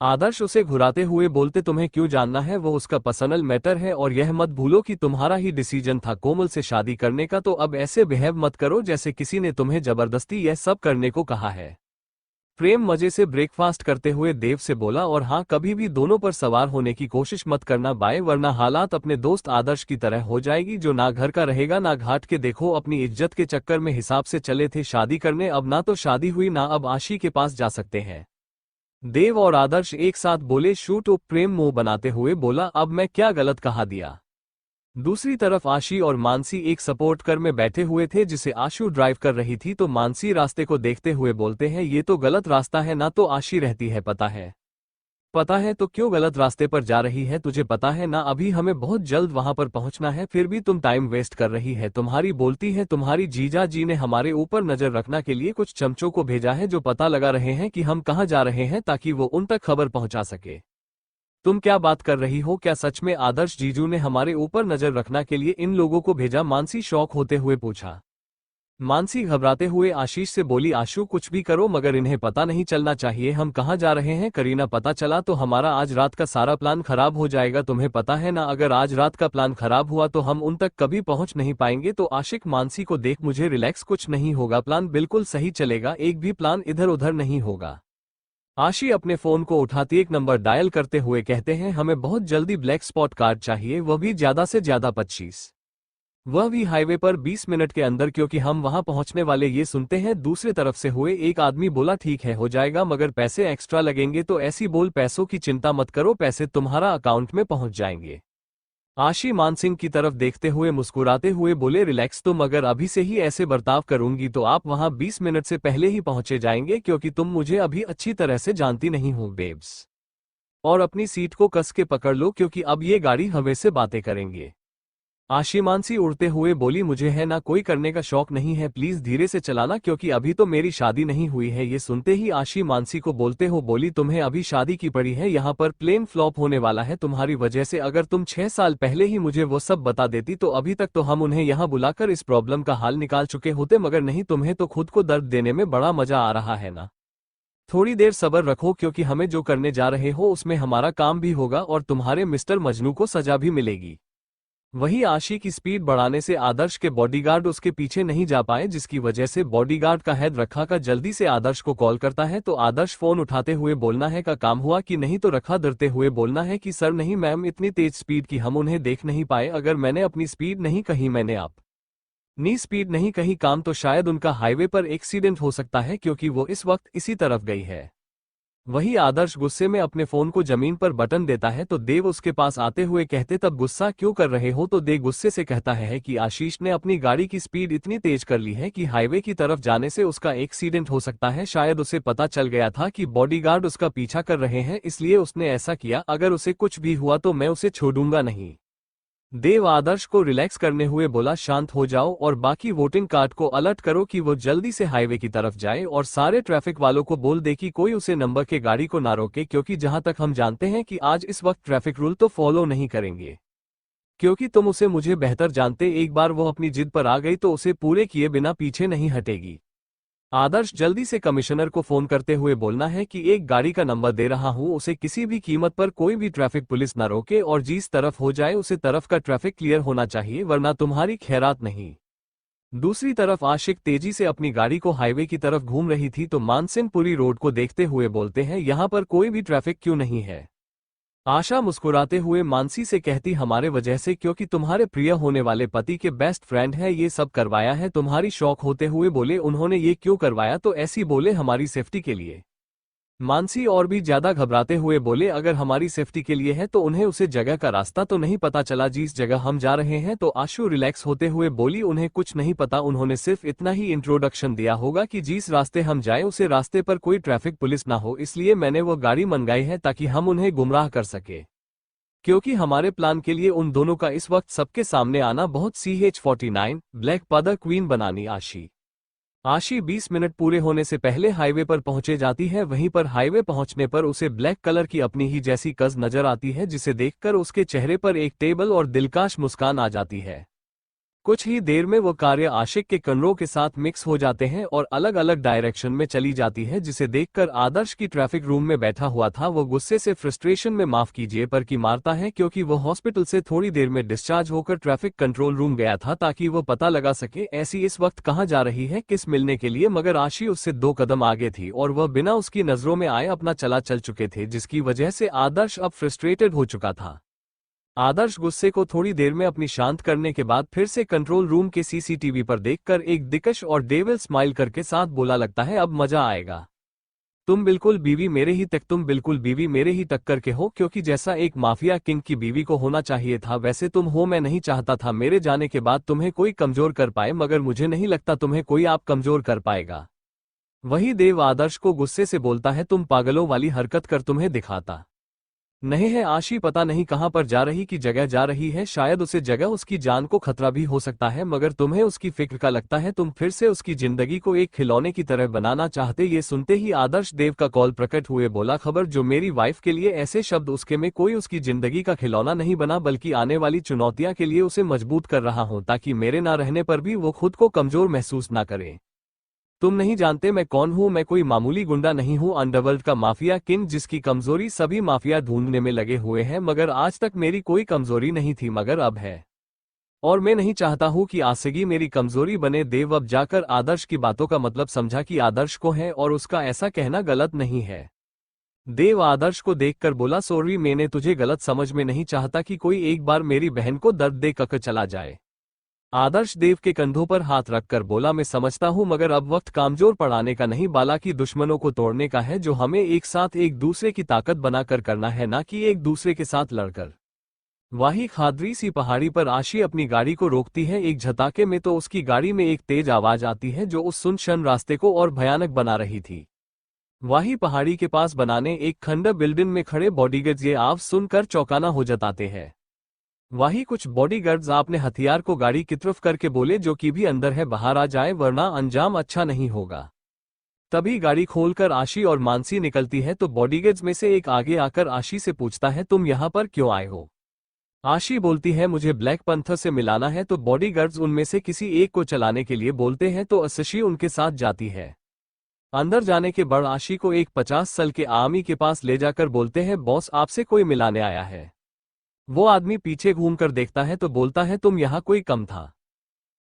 आदर्श उसे घुराते हुए बोलते, तुम्हें क्यों जानना है, वो उसका पर्सनल मैटर है, और यह मत भूलो कि तुम्हारा ही डिसीजन था कोमल से शादी करने का, तो अब ऐसे बिहेव मत करो जैसे किसी ने तुम्हें जबरदस्ती यह सब करने को कहा है। प्रेम मजे से ब्रेकफास्ट करते हुए देव से बोला, और हाँ, कभी भी दोनों पर सवार होने की कोशिश मत करना बाय, वरना हालात अपने दोस्त आदर्श की तरह हो जाएगी, जो ना घर का रहेगा ना घाट के। देखो, अपनी इज्जत के चक्कर में हिसाब से चले थे शादी करने, अब ना तो शादी हुई ना अब आशी के पास जा सकते हैं। देव और आदर्श एक साथ बोले, शूट। प्रेम मुंह बनाते हुए बोला, अब मैं क्या गलत कहा दिया? दूसरी तरफ आशी और मानसी एक सपोर्ट कार में बैठे हुए थे जिसे आशु ड्राइव कर रही थी, तो मानसी रास्ते को देखते हुए बोलते हैं, ये तो गलत रास्ता है ना, तो आशी रहती है, पता है तो क्यों गलत रास्ते पर जा रही है? तुझे पता है ना, अभी हमें बहुत जल्द वहां पर पहुंचना है, फिर भी तुम टाइम वेस्ट कर रही है। तुम्हारी बोलती है, तुम्हारी जीजा जी ने हमारे ऊपर नजर रखने के लिए कुछ चमचों को भेजा है जो पता लगा रहे हैं कि हम कहां जा रहे हैं, ताकि वो उन तक खबर पहुंचा सके। तुम क्या बात कर रही हो? क्या सच में आदर्श जीजू ने हमारे ऊपर नजर रखने के लिए इन लोगों को भेजा? मानसी शौक होते हुए पूछा। मानसी घबराते हुए आशीष से बोली, आशु कुछ भी करो मगर इन्हें पता नहीं चलना चाहिए हम कहां जा रहे हैं। करीना, पता चला तो हमारा आज रात का सारा प्लान खराब हो जाएगा, तुम्हें पता है ना, अगर आज रात का प्लान खराब हुआ तो हम उन तक कभी पहुंच नहीं पाएंगे। तो आशिक मानसी को देख, मुझे रिलैक्स, कुछ नहीं होगा, प्लान बिल्कुल सही चलेगा, एक भी प्लान इधर उधर नहीं होगा। आशी अपने फोन को उठाती एक नंबर डायल करते हुए कहते हैं, हमें बहुत जल्दी ब्लैक स्पॉट कार चाहिए, वह भी ज्यादा से ज्यादा 25, वह भी हाईवे पर 20 मिनट के अंदर, क्योंकि हम वहां पहुंचने वाले। ये सुनते हैं दूसरी तरफ से हुए एक आदमी बोला, ठीक है हो जाएगा मगर पैसे एक्स्ट्रा लगेंगे। तो ऐसी बोल, पैसों की चिंता मत करो, पैसे तुम्हारा अकाउंट में पहुंच जाएंगे। आशी मानसिंह की तरफ देखते हुए मुस्कुराते हुए बोले, रिलैक्स, तुम अगर अभी से ही ऐसे बर्ताव करूंगी तो आप वहां 20 मिनट से पहले ही पहुंचे जाएंगे, क्योंकि तुम मुझे अभी अच्छी तरह से जानती नहीं हो बेब्स। और अपनी सीट को कस के पकड़ लो, क्योंकि अब ये गाड़ी हवा से बातें करेंगे। आशी मानसी उड़ते हुए बोली, मुझे है ना कोई करने का शौक नहीं है, प्लीज धीरे से चलाना, क्योंकि अभी तो मेरी शादी नहीं हुई है। ये सुनते ही आशी मानसी को बोलते हो बोली, तुम्हें अभी शादी की पड़ी है, यहाँ पर प्लेन फ्लॉप होने वाला है तुम्हारी वजह से। अगर तुम 6 साल पहले ही मुझे वो सब बता देती तो अभी तक तो हम उन्हें यहाँ बुलाकर इस प्रॉब्लम का हल निकाल चुके होते, मगर नहीं, तुम्हें तो खुद को दर्द देने में बड़ा मजा आ रहा है ना। थोड़ी देर सब्र रखो, क्योंकि हमें जो करने जा रहे हो उसमें हमारा काम भी होगा और तुम्हारे मिस्टर मजनू को सजा भी मिलेगी। वहीं आशी की स्पीड बढ़ाने से आदर्श के बॉडीगार्ड उसके पीछे नहीं जा पाए, जिसकी वजह से बॉडीगार्ड का हेड रखा का जल्दी से आदर्श को कॉल करता है। तो आदर्श फोन उठाते हुए बोलना है, का काम हुआ कि नहीं? तो रखा डरते हुए बोलना है कि सर नहीं मैम, इतनी तेज स्पीड की हम उन्हें देख नहीं पाए। अगर मैंने अपनी स्पीड नहीं कही, मैंने अपनी स्पीड नहीं कही काम, तो शायद उनका हाईवे पर एक्सीडेंट हो सकता है, क्योंकि वो इस वक्त इसी तरफ गई है। वही आदर्श गुस्से में अपने फोन को जमीन पर बटन देता है तो देव उसके पास आते हुए कहते, तब गुस्सा क्यों कर रहे हो? तो देव गुस्से से कहता है कि आशीष ने अपनी गाड़ी की स्पीड इतनी तेज कर ली है कि हाईवे की तरफ जाने से उसका एक्सीडेंट हो सकता है। शायद उसे पता चल गया था कि बॉडीगार्ड उसका पीछा कर रहे हैं, इसलिए उसने ऐसा किया। अगर उसे कुछ भी हुआ तो मैं उसे छोड़ूंगा नहीं। देव आदर्श को रिलैक्स करने हुए बोला, शांत हो जाओ और बाकी वोटिंग कार्ड को अलर्ट करो कि वो जल्दी से हाईवे की तरफ जाए, और सारे ट्रैफिक वालों को बोल दे कि कोई उसे नंबर के गाड़ी को ना रोके, क्योंकि जहां तक हम जानते हैं कि आज इस वक्त ट्रैफिक रूल तो फॉलो नहीं करेंगे, क्योंकि तुम उसे मुझे बेहतर जानते। एक बार वो अपनी जिद पर आ गई तो उसे पूरे किए बिना पीछे नहीं हटेगी। आदर्श जल्दी से कमिश्नर को फोन करते हुए बोलना है कि एक गाड़ी का नंबर दे रहा हूं, उसे किसी भी कीमत पर कोई भी ट्रैफिक पुलिस न रोके, और जिस तरफ हो जाए उसे तरफ का ट्रैफिक क्लियर होना चाहिए, वरना तुम्हारी खैरात नहीं। दूसरी तरफ आशिक तेजी से अपनी गाड़ी को हाईवे की तरफ घूम रही थी, तो मानसिंहपुरी रोड को देखते हुए बोलते हैं, यहाँ पर कोई भी ट्रैफिक क्यों नहीं है? आशा मुस्कुराते हुए मानसी से कहती, हमारे वजह से, क्योंकि तुम्हारे प्रिय होने वाले पति के बेस्ट फ्रेंड है, ये सब करवाया है तुम्हारी शौक होते हुए बोले, उन्होंने ये क्यों करवाया? तो ऐसी बोले, हमारी सेफ्टी के लिए। मानसी और भी ज्यादा घबराते हुए बोले, अगर हमारी सेफ्टी के लिए है तो उन्हें उसे जगह का रास्ता तो नहीं पता चला जिस जगह हम जा रहे हैं? तो आशु रिलैक्स होते हुए बोली, उन्हें कुछ नहीं पता, उन्होंने सिर्फ इतना ही इंट्रोडक्शन दिया होगा कि जिस रास्ते हम जाए उसे रास्ते पर कोई ट्रैफिक पुलिस ना हो, इसलिए मैंने वो गाड़ी मंगाई है ताकि हम उन्हें गुमराह कर सके, क्योंकि हमारे प्लान के लिए उन दोनों का इस वक्त सबके सामने आना बहुत CH-49 ब्लैक पदर क्वीन बनानी। आशी 20 मिनट पूरे होने से पहले हाईवे पर पहुंचे जाती है। वहीं पर हाईवे पहुंचने पर उसे ब्लैक कलर की अपनी ही जैसी कज नजर आती है, जिसे देखकर उसके चेहरे पर एक टेबल और दिलकश मुस्कान आ जाती है। कुछ ही देर में वो कार्य आशिक के कमरों के साथ मिक्स हो जाते हैं और अलग अलग डायरेक्शन में चली जाती है, जिसे देखकर आदर्श की ट्रैफिक रूम में बैठा हुआ था वो गुस्से से फ्रस्ट्रेशन में माफ कीजिए पर की मारता है, क्योंकि वो हॉस्पिटल से थोड़ी देर में डिस्चार्ज होकर ट्रैफिक कंट्रोल रूम गया था ताकि वो पता लगा सके ऐसी इस वक्त कहाँ जा रही है, किस मिलने के लिए। मगर आशी उससे 2 कदम आगे थी और वह बिना उसकी नजरों में आए अपना चल चुके थे, जिसकी वजह से आदर्श अब फ्रस्ट्रेटेड हो चुका था। आदर्श गुस्से को थोड़ी देर में अपनी शांत करने के बाद फिर से कंट्रोल रूम के CCTV पर देखकर एक दिकश और डेविल स्माइल करके साथ बोला, लगता है अब मजा आएगा। तुम बिल्कुल बीवी मेरे ही टक्कर के हो, क्योंकि जैसा एक माफिया किंग की बीवी को होना चाहिए था वैसे तुम हो। मैं नहीं चाहता था मेरे जाने के बाद तुम्हें कोई कमजोर कर पाए, मगर मुझे नहीं लगता तुम्हें कोई आप कमजोर कर पाएगा। वही देव आदर्श को गुस्से से बोलता है, तुम पागलों वाली हरकत कर तुम्हें दिखाता नहीं है। आशी पता नहीं कहां पर जा रही की जगह जा रही है, शायद उसे जगह उसकी जान को खतरा भी हो सकता है, मगर तुम्हें उसकी फिक्र का लगता है। तुम फिर से उसकी जिंदगी को एक खिलौने की तरह बनाना चाहते। ये सुनते ही आदर्श देव का कॉल प्रकट हुए बोला, खबर जो मेरी वाइफ के लिए ऐसे शब्द उसके में कोई उसकी जिंदगी का खिलौना नहीं बना, बल्कि आने वाली चुनौतियां के लिए उसे मजबूत कर रहा हूं, ताकि मेरे ना रहने पर भी वो खुद को कमजोर महसूस ना करे। तुम नहीं जानते मैं कौन हूं, मैं कोई मामूली गुंडा नहीं हूं, अंडरवर्ल्ड का माफिया किंग, जिसकी कमजोरी सभी माफिया ढूंढने में लगे हुए हैं। मगर आज तक मेरी कोई कमजोरी नहीं थी, मगर अब है, और मैं नहीं चाहता हूं कि आसगी मेरी कमजोरी बने। देव अब जाकर आदर्श की बातों का मतलब समझा कि आदर्श को है और उसका ऐसा कहना गलत नहीं है। देव आदर्श को देखकर बोला, सॉरी मैंने तुझे गलत समझ में नहीं चाहता कि कोई एक बार मेरी बहन को दर्द दे कर चला जाए। आदर्श देव के कंधों पर हाथ रखकर बोला, मैं समझता हूं, मगर अब वक्त कामजोर पड़ाने का नहीं, बालाकी दुश्मनों को तोड़ने का है, जो हमें एक साथ एक दूसरे की ताकत बनाकर करना है, ना कि एक दूसरे के साथ लड़कर। वही खादरी सी पहाड़ी पर आशी अपनी गाड़ी को रोकती है। एक झटाके में तो उसकी गाड़ी में एक तेज आवाज आती है जो उस सुनसान रास्ते को और भयानक बना रही थी। वही पहाड़ी के पास बनाने एक खंडर बिल्डिंग में खड़े बॉडीगार्ड्स ये आवाज सुनकर चौंकाना हो जाते हैं। वही कुछ बॉडीगार्ड्स अपने हथियार को गाड़ी की तरफ करके बोले जो कि भी अंदर है बाहर आ जाए वरना अंजाम अच्छा नहीं होगा। तभी गाड़ी खोलकर आशी और मानसी निकलती है तो बॉडीगार्ड्स में से एक आगे आकर आशी से पूछता है तुम यहाँ पर क्यों आए हो। आशी बोलती है मुझे ब्लैक पैंथर से मिलाना है तो बॉडीगार्ड्स उनमें से किसी एक को चलाने के लिए बोलते हैं तो आशी उनके साथ जाती है। अंदर जाने के बाद आशी को एक 50 साल के आदमी के पास ले जाकर बोलते हैं बॉस आपसे कोई मिलाने आया है। वो आदमी पीछे घूमकर देखता है तो बोलता है तुम यहाँ कोई कम था।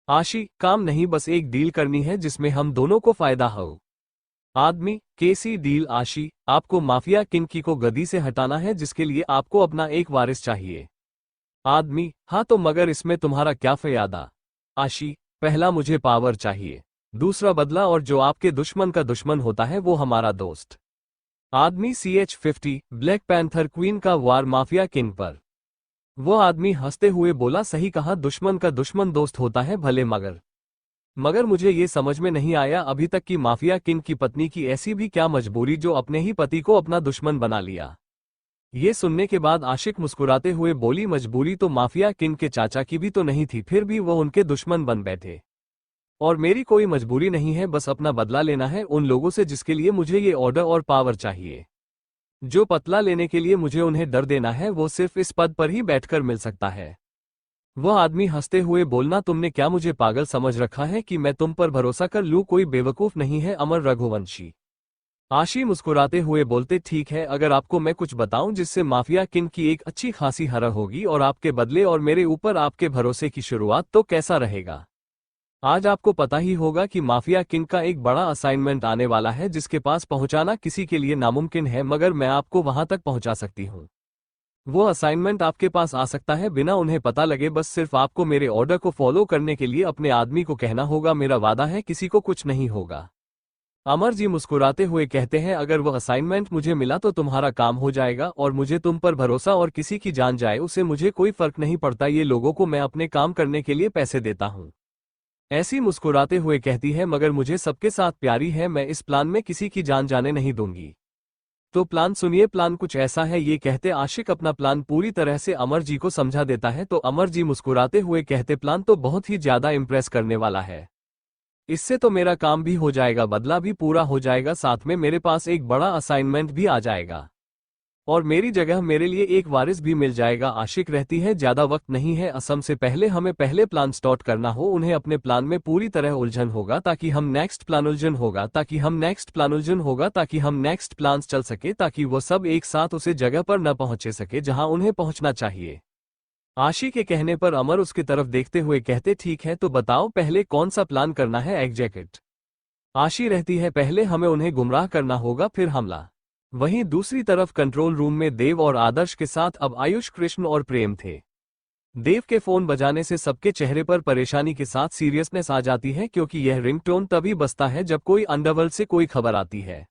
आशी काम नहीं बस एक डील करनी है जिसमें हम दोनों को फायदा हो। आदमी कैसी डील आशी आपको माफिया किंग को गद्दी से हटाना है जिसके लिए आपको अपना एक वारिस चाहिए। आदमी हाँ तो मगर इसमें तुम्हारा क्या फायदा। आशी पहला मुझे पावर चाहिए, दूसरा बदला और जो आपके दुश्मन का दुश्मन होता है वो हमारा दोस्त। आदमी CH-50 ब्लैक पैंथर क्वीन का वार माफिया किंग पर। वो आदमी हंसते हुए बोला सही कहा दुश्मन का दुश्मन दोस्त होता है भले मगर मुझे ये समझ में नहीं आया अभी तक कि माफिया किंग की पत्नी की ऐसी भी क्या मजबूरी जो अपने ही पति को अपना दुश्मन बना लिया। ये सुनने के बाद आशिक मुस्कुराते हुए बोली मजबूरी तो माफिया किंग के चाचा की भी तो नहीं थी फिर भी वो उनके दुश्मन बन बैठे। और मेरी कोई मजबूरी नहीं है बस अपना बदला लेना है उन लोगों से जिसके लिए मुझे ये ऑर्डर और पावर चाहिए। जो बदला लेने के लिए मुझे उन्हें डर देना है वो सिर्फ इस पद पर ही बैठकर मिल सकता है। वह आदमी हंसते हुए बोलना तुमने क्या मुझे पागल समझ रखा है कि मैं तुम पर भरोसा कर लूं कोई बेवकूफ नहीं है अमर रघुवंशी। आशी मुस्कुराते हुए बोलते ठीक है अगर आपको मैं कुछ बताऊं जिससे माफिया किंग की एक अच्छी खासी हरा होगी और आपके बदले और मेरे ऊपर आपके भरोसे की शुरुआत तो कैसा रहेगा। आज आपको पता ही होगा कि माफिया किंग का एक बड़ा असाइनमेंट आने वाला है जिसके पास पहुंचाना किसी के लिए नामुमकिन है मगर मैं आपको वहां तक पहुंचा सकती हूं। वो असाइनमेंट आपके पास आ सकता है बिना उन्हें पता लगे बस सिर्फ आपको मेरे ऑर्डर को फॉलो करने के लिए अपने आदमी को कहना होगा मेरा वादा है किसी को कुछ नहीं होगा। अमर जी मुस्कुराते हुए कहते हैं अगर वो असाइनमेंट मुझे मिला तो तुम्हारा काम हो जाएगा और मुझे तुम पर भरोसा और किसी की जान जाए उसे मुझे कोई फर्क नहीं पड़ता ये लोगों को मैं अपने काम करने के लिए पैसे देता हूँ। ऐसी मुस्कुराते हुए कहती है मगर मुझे सबके साथ प्यारी है मैं इस प्लान में किसी की जान जाने नहीं दूंगी। तो प्लान सुनिए प्लान कुछ ऐसा है ये कहते आशिक अपना प्लान पूरी तरह से अमर जी को समझा देता है तो अमर जी मुस्कुराते हुए कहते प्लान तो बहुत ही ज्यादा इंप्रेस करने वाला है। इससे तो मेरा काम भी हो जाएगा बदला भी पूरा हो जाएगा साथ में मेरे पास एक बड़ा असाइनमेंट भी आ जाएगा और मेरी जगह मेरे लिए एक वारिस भी मिल जाएगा। आशिक रहती है ज्यादा वक्त नहीं है असम से पहले हमें पहले प्लान स्टार्ट करना हो उन्हें अपने प्लान में पूरी तरह उलझन होगा ताकि हम नेक्स्ट प्लान उलझन होगा ताकि हम नेक्स्ट प्लान उलझन होगा ताकि हम नेक्स्ट प्लान चल सके ताकि वो सब एक साथ उसे जगह पर न पहुंचे सके जहां उन्हें पहुंचना चाहिए। आशी के कहने पर अमर उसकी तरफ देखते हुए कहते ठीक है तो बताओ पहले कौन सा प्लान करना है एग्जैक्ट। आशी रहती है पहले हमें उन्हें गुमराह करना होगा फिर हमला। वहीं दूसरी तरफ कंट्रोल रूम में देव और आदर्श के साथ अब आयुष कृष्ण और प्रेम थे। देव के फोन बजाने से सबके चेहरे पर परेशानी के साथ सीरियसनेस आ जाती है क्योंकि यह रिंगटोन तभी बजता है जब कोई अंडरवर्ल्ड से कोई खबर आती है।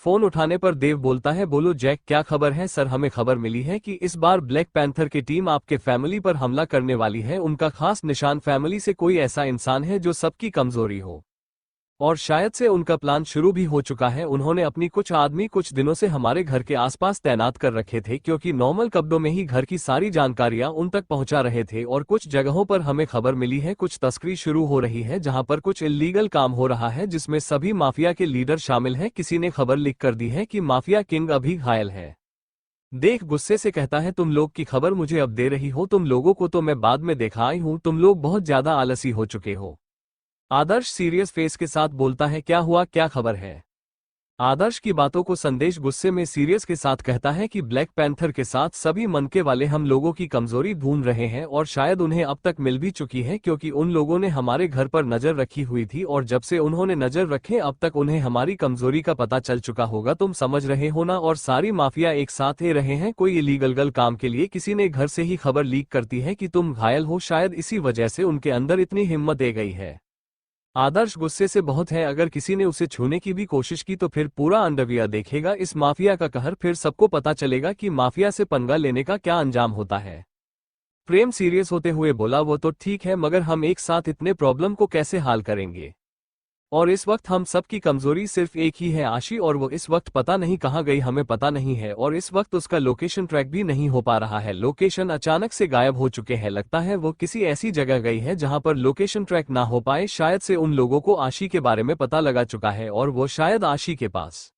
फोन उठाने पर देव बोलता है बोलो जैक क्या खबर है। सर हमें खबर मिली है कि इस बार ब्लैक पैंथर की टीम आपके फैमिली पर हमला करने वाली है। उनका खास निशान फैमिली से कोई ऐसा इंसान है जो सबकी कमजोरी हो और शायद से उनका प्लान शुरू भी हो चुका है। उन्होंने अपनी कुछ आदमी कुछ दिनों से हमारे घर के आसपास तैनात कर रखे थे क्योंकि नॉर्मल कब्जों में ही घर की सारी जानकारियां उन तक पहुंचा रहे थे और कुछ जगहों पर हमें खबर मिली है कुछ तस्करी शुरू हो रही है जहां पर कुछ इल्लीगल काम हो रहा है जिसमें सभी माफिया के लीडर शामिल हैं। किसी ने खबर लिख कर दी है कि माफिया किंग अभी घायल है। देख गुस्से से कहता है तुम लोग की खबर मुझे अब दे रही हो, तुम लोगों को तो मैं बाद में देखा आई हूं, तुम लोग बहुत ज्यादा आलसी हो चुके हो। आदर्श सीरियस फेस के साथ बोलता है क्या हुआ क्या खबर है। आदर्श की बातों को संदेश गुस्से में सीरियस के साथ कहता है कि ब्लैक पैंथर के साथ सभी मनके वाले हम लोगों की कमजोरी ढूंढ रहे हैं और शायद उन्हें अब तक मिल भी चुकी है क्योंकि उन लोगों ने हमारे घर पर नजर रखी हुई थी और जब से उन्होंने नजर रखे अब तक उन्हें हमारी कमजोरी का पता चल चुका होगा। तुम समझ रहे हो ना। और सारी माफिया एक साथ ही रहे हैं। कोई इलीगल काम के लिए किसी ने घर से ही खबर लीक करती है कि तुम घायल हो, शायद इसी वजह से उनके अंदर इतनी हिम्मत दे गई है। आदर्श गुस्से से बहुत है, अगर किसी ने उसे छूने की भी कोशिश की तो फिर पूरा अंडरवियर देखेगा इस माफिया का कहर। फिर सबको पता चलेगा कि माफिया से पंगा लेने का क्या अंजाम होता है। प्रेम सीरियस होते हुए बोला, वो तो ठीक है, मगर हम एक साथ इतने प्रॉब्लम को कैसे हाल करेंगे? और इस वक्त हम सब की कमजोरी सिर्फ एक ही है, आशी, और वो इस वक्त पता नहीं कहाँ गई, हमें पता नहीं है, और इस वक्त उसका लोकेशन ट्रैक भी नहीं हो पा रहा है। लोकेशन अचानक से गायब हो चुके हैं, लगता है वो किसी ऐसी जगह गई है जहां पर लोकेशन ट्रैक ना हो पाए। शायद से उन लोगों को आशी के बारे में पता लगा चुका है और वो शायद आशी के पास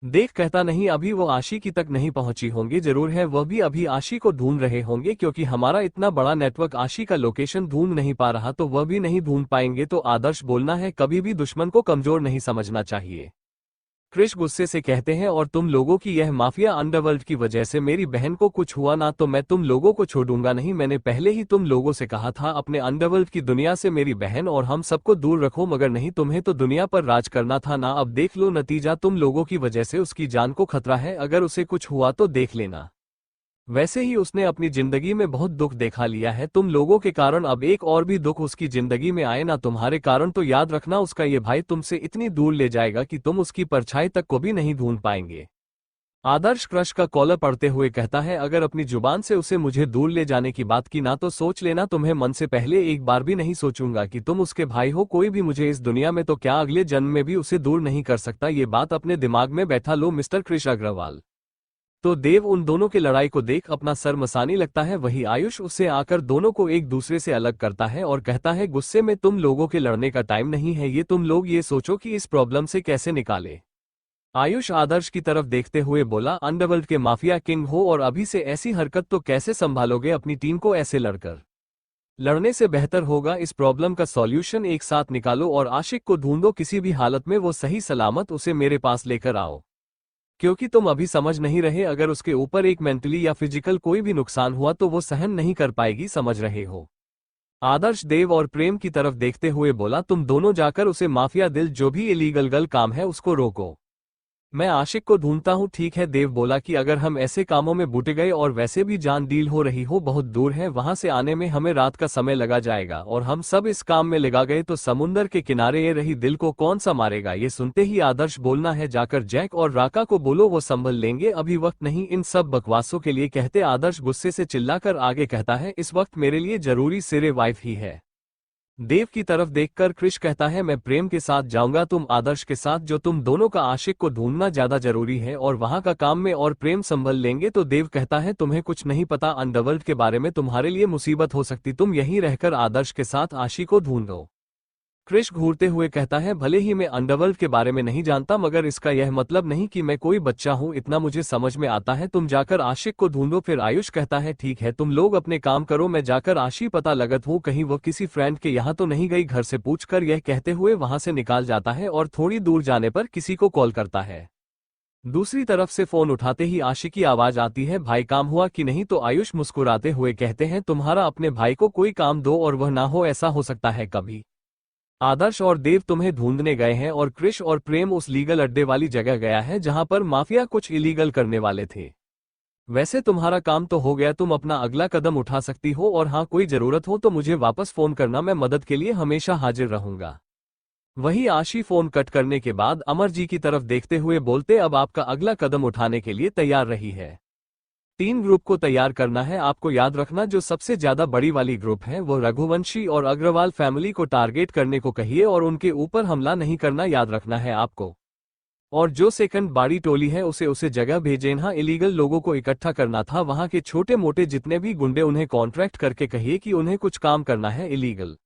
देख कहता नहीं, अभी वो आशी की तक नहीं पहुंची होंगी, जरूर है वह भी अभी आशी को ढूंढ रहे होंगे, क्योंकि हमारा इतना बड़ा नेटवर्क आशी का लोकेशन ढूंढ नहीं पा रहा तो वह भी नहीं ढूंढ पाएंगे। तो आदर्श बोलना है, कभी भी दुश्मन को कमजोर नहीं समझना चाहिए। क्रिश गुस्से से कहते हैं, और तुम लोगों की यह माफिया अंडरवर्ल्ड की वजह से मेरी बहन को कुछ हुआ ना तो मैं तुम लोगों को छोड़ूंगा नहीं। मैंने पहले ही तुम लोगों से कहा था अपने अंडरवर्ल्ड की दुनिया से मेरी बहन और हम सबको दूर रखो, मगर नहीं, तुम्हें तो दुनिया पर राज करना था ना। अब देख लो नतीजा, तुम लोगों की वजह से उसकी जान को खतरा है, अगर उसे कुछ हुआ तो देख लेना। वैसे ही उसने अपनी जिंदगी में बहुत दुख देखा लिया है, तुम लोगों के कारण अब एक और भी दुख उसकी जिंदगी में आए ना तुम्हारे कारण, तो याद रखना उसका ये भाई तुमसे इतनी दूर ले जाएगा कि तुम उसकी परछाई तक को भी नहीं ढूंढ पाएंगे। आदर्श क्रश का कॉलर पढ़ते हुए कहता है, अगर अपनी जुबान से उसे मुझे दूर ले जाने की बात की ना तो सोच लेना, तुम्हें मन से पहले एक बार भी नहीं सोचूंगा कि तुम उसके भाई हो। कोई भी मुझे इस दुनिया में तो क्या अगले जन्म में भी उसे दूर नहीं कर सकता। ये बात अपने दिमाग में बैठा लो मिस्टर क्रिश अग्रवाल। तो देव उन दोनों की लड़ाई को देख अपना सर मसाने लगता है। वही आयुष उससे आकर दोनों को एक दूसरे से अलग करता है और कहता है, गुस्से में तुम लोगों के लड़ने का टाइम नहीं है, ये तुम लोग ये सोचो कि इस प्रॉब्लम से कैसे निकाले। आयुष आदर्श की तरफ देखते हुए बोला, अंडरवर्ल्ड के माफिया किंग हो और अभी से ऐसी हरकत तो कैसे संभालोगे अपनी टीम को ऐसे लड़कर? लड़ने से बेहतर होगा इस प्रॉब्लम का सॉल्यूशन एक साथ निकालो और आशिक को ढूंढो, किसी भी हालत में वो सही सलामत उसे मेरे पास लेकर आओ, क्योंकि तुम अभी समझ नहीं रहे, अगर उसके ऊपर एक मेंटली या फिजिकल कोई भी नुकसान हुआ तो वो सहन नहीं कर पाएगी, समझ रहे हो? आदर्श देव और प्रेम की तरफ देखते हुए बोला, तुम दोनों जाकर उसे माफिया दिल जो भी इलीगल गल काम है उसको रोको, मैं आशिक को ढूंढता हूँ। ठीक है, देव बोला कि अगर हम ऐसे कामों में बुट गए और वैसे भी जान डील हो रही हो, बहुत दूर है, वहां से आने में हमें रात का समय लगा जाएगा और हम सब इस काम में लगा गए तो समुंदर के किनारे ये रही दिल को कौन सा मारेगा। ये सुनते ही आदर्श बोलना है, जाकर जैक और राका को बोलो, वो संभल लेंगे, अभी वक्त नहीं इन सब बकवासों के लिए। कहते आदर्श गुस्से से चिल्लाकर आगे कहता है, इस वक्त मेरे लिए जरूरी सिरे वाइफ ही है। देव की तरफ देखकर क्रिश कहता है, मैं प्रेम के साथ जाऊंगा, तुम आदर्श के साथ, जो तुम दोनों का आशिक को ढूंढना ज्यादा जरूरी है और वहां का काम में और प्रेम संभल लेंगे। तो देव कहता है, तुम्हें कुछ नहीं पता अंडरवर्ल्ड के बारे में, तुम्हारे लिए मुसीबत हो सकती, तुम यहीं रहकर आदर्श के साथ आशिक को ढूंढो। क्रिश घूरते हुए कहता है, भले ही मैं अंडरवर्ल्ड के बारे में नहीं जानता, मगर इसका यह मतलब नहीं कि मैं कोई बच्चा हूं, इतना मुझे समझ में आता है, तुम जाकर आशिक को ढूंढो। फिर आयुष कहता है, ठीक है, तुम लोग अपने काम करो, मैं जाकर आशी पता लगत हूं, कहीं वो किसी फ्रेंड के यहाँ तो नहीं गई, घर से पूछकर। यह कहते हुए वहां से निकाल जाता है और थोड़ी दूर जाने पर किसी को कॉल करता है। दूसरी तरफ से फोन उठाते ही आशी की आवाज आती है, भाई काम हुआ कि नहीं? तो आयुष मुस्कुराते हुए कहते हैं, तुम्हारा अपने भाई को कोई काम दो और वह ना हो, ऐसा हो सकता है कभी? आदर्श और देव तुम्हें ढूंढने गए हैं और क्रिश और प्रेम उस लीगल अड्डे वाली जगह गया है जहां पर माफिया कुछ इलीगल करने वाले थे। वैसे तुम्हारा काम तो हो गया, तुम अपना अगला कदम उठा सकती हो, और हाँ, कोई जरूरत हो तो मुझे वापस फोन करना, मैं मदद के लिए हमेशा हाजिर रहूंगा। वही आशी फोन कट करने के बाद अमर जी की तरफ देखते हुए बोलते, अब आपका अगला कदम उठाने के लिए तैयार रही है। 3 ग्रुप को तैयार करना है आपको, याद रखना जो सबसे ज्यादा बड़ी वाली ग्रुप है वो रघुवंशी और अग्रवाल फैमिली को टारगेट करने को कहिए और उनके ऊपर हमला नहीं करना, याद रखना है आपको। और जो सेकंड बड़ी टोली है उसे जगह भेजें, हाँ इलीगल लोगों को इकट्ठा करना था, वहां के छोटे मोटे जितने भी गुंडे उन्हें कॉन्ट्रैक्ट करके कहिए कि उन्हें कुछ काम करना है इलीगल।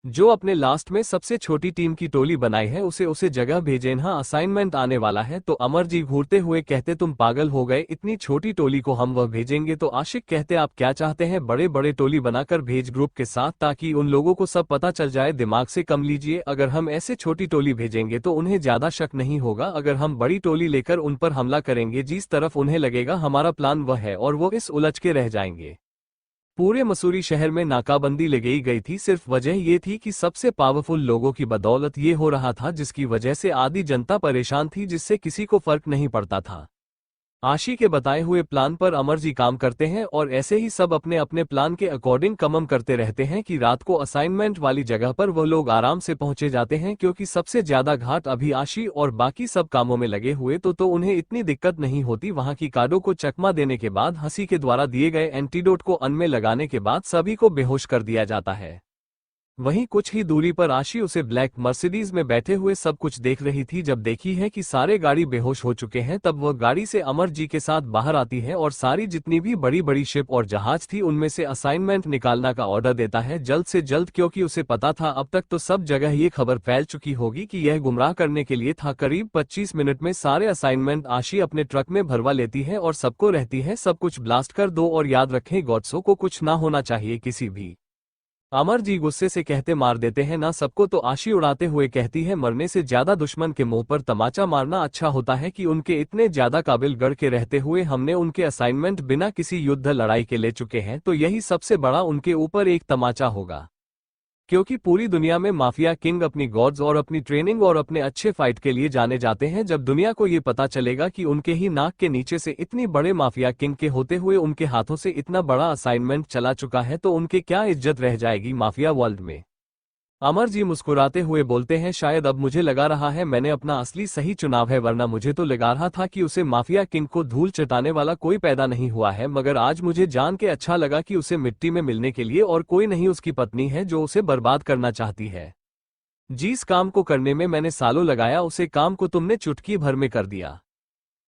जो अपने लास्ट में सबसे छोटी टीम की टोली बनाई है उसे जगह भेजें, हाँ असाइनमेंट आने वाला है। तो अमर जी घूरते हुए कहते, तुम पागल हो गए, इतनी छोटी टोली को हम वह भेजेंगे? तो आशिक कहते, आप क्या चाहते हैं, बड़े बड़े टोली बनाकर भेज ग्रुप के साथ, ताकि उन लोगों को सब पता चल जाए, दिमाग से कम लीजिए, अगर हम ऐसे छोटी टोली भेजेंगे तो उन्हें ज्यादा शक नहीं होगा, अगर हम बड़ी टोली लेकर उन पर हमला करेंगे जिस तरफ उन्हें लगेगा हमारा प्लान वह है, और वो इस उलझ के रह जाएंगे। पूरे मसूरी शहर में नाकाबंदी लगाई गई थी, सिर्फ वजह ये थी कि सबसे पावरफुल लोगों की बदौलत ये हो रहा था, जिसकी वजह से आधी जनता परेशान थी, जिससे किसी को फर्क नहीं पड़ता था। आशी के बताए हुए प्लान पर अमर जी काम करते हैं और ऐसे ही सब अपने अपने प्लान के अकॉर्डिंग कमम करते रहते हैं कि रात को असाइनमेंट वाली जगह पर वो लोग आराम से पहुंचे जाते हैं, क्योंकि सबसे ज्यादा घाट अभी आशी और बाकी सब कामों में लगे हुए तो उन्हें इतनी दिक्कत नहीं होती। वहां की कार्डो को चकमा देने के बाद हंसी के द्वारा दिए गए एंटीडोट को अन्न में लगाने के बाद सभी को बेहोश कर दिया जाता है। वहीं कुछ ही दूरी पर आशी उसे ब्लैक मर्सिडीज में बैठे हुए सब कुछ देख रही थी। जब देखी है कि सारे गाड़ी बेहोश हो चुके हैं तब वह गाड़ी से अमर जी के साथ बाहर आती है और सारी जितनी भी बड़ी बड़ी शिप और जहाज थी उनमें से असाइनमेंट निकालना का ऑर्डर देता है जल्द से जल्द, क्योंकि उसे पता था अब तक तो सब जगह ये खबर फैल चुकी होगी कि यह गुमराह करने के लिए था। करीब 25 मिनट में सारे असाइनमेंट आशी अपने ट्रक में भरवा लेती है और सबको रहती है सब कुछ ब्लास्ट कर दो और याद रखें गॉड्सो को कुछ ना होना चाहिए किसी भी। अमर जी गुस्से से कहते मार देते हैं ना सबको, तो आशी उड़ाते हुए कहती है मरने से ज्यादा दुश्मन के मुंह पर तमाचा मारना अच्छा होता है कि उनके इतने ज्यादा काबिल गढ़ के रहते हुए हमने उनके असाइनमेंट बिना किसी युद्ध लड़ाई के ले चुके हैं, तो यही सबसे बड़ा उनके ऊपर एक तमाचा होगा। क्योंकि पूरी दुनिया में माफिया किंग अपनी गॉड्स और अपनी ट्रेनिंग और अपने अच्छे फाइट के लिए जाने जाते हैं। जब दुनिया को ये पता चलेगा कि उनके ही नाक के नीचे से इतनी बड़े माफिया किंग के होते हुए उनके हाथों से इतना बड़ा असाइनमेंट चला चुका है तो उनके क्या इज्जत रह जाएगी माफिया वर्ल्ड में। अमर जी मुस्कुराते हुए बोलते हैं शायद अब मुझे लगा रहा है मैंने अपना असली सही चुनाव है, वरना मुझे तो लगा रहा था कि उसे माफिया किंग को धूल चटाने वाला कोई पैदा नहीं हुआ है, मगर आज मुझे जान के अच्छा लगा कि उसे मिट्टी में मिलने के लिए और कोई नहीं उसकी पत्नी है जो उसे बर्बाद करना चाहती है। जिस काम को करने में मैंने सालों लगाया उसे काम को तुमने चुटकी भर में कर दिया।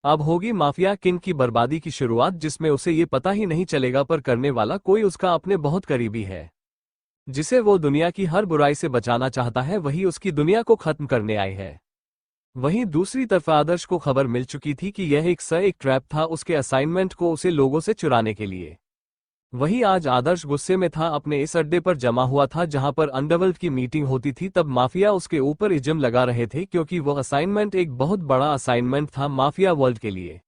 अब होगी माफिया किंग की बर्बादी की शुरुआत, जिसमें उसे ये पता ही नहीं चलेगा पर करने वाला कोई उसका अपने बहुत करीबी है जिसे वो दुनिया की हर बुराई से बचाना चाहता है, वही उसकी दुनिया को खत्म करने आए है। वहीं दूसरी तरफ आदर्श को खबर मिल चुकी थी कि यह एक ट्रैप था उसके असाइनमेंट को उसे लोगों से चुराने के लिए। वही आज आदर्श गुस्से में था, अपने इस अड्डे पर जमा हुआ था जहां पर अंडरवर्ल्ड की मीटिंग होती थी। तब माफिया उसके ऊपर इल्जाम लगा रहे थे क्योंकि वह असाइनमेंट एक बहुत बड़ा असाइनमेंट था माफिया वर्ल्ड के लिए।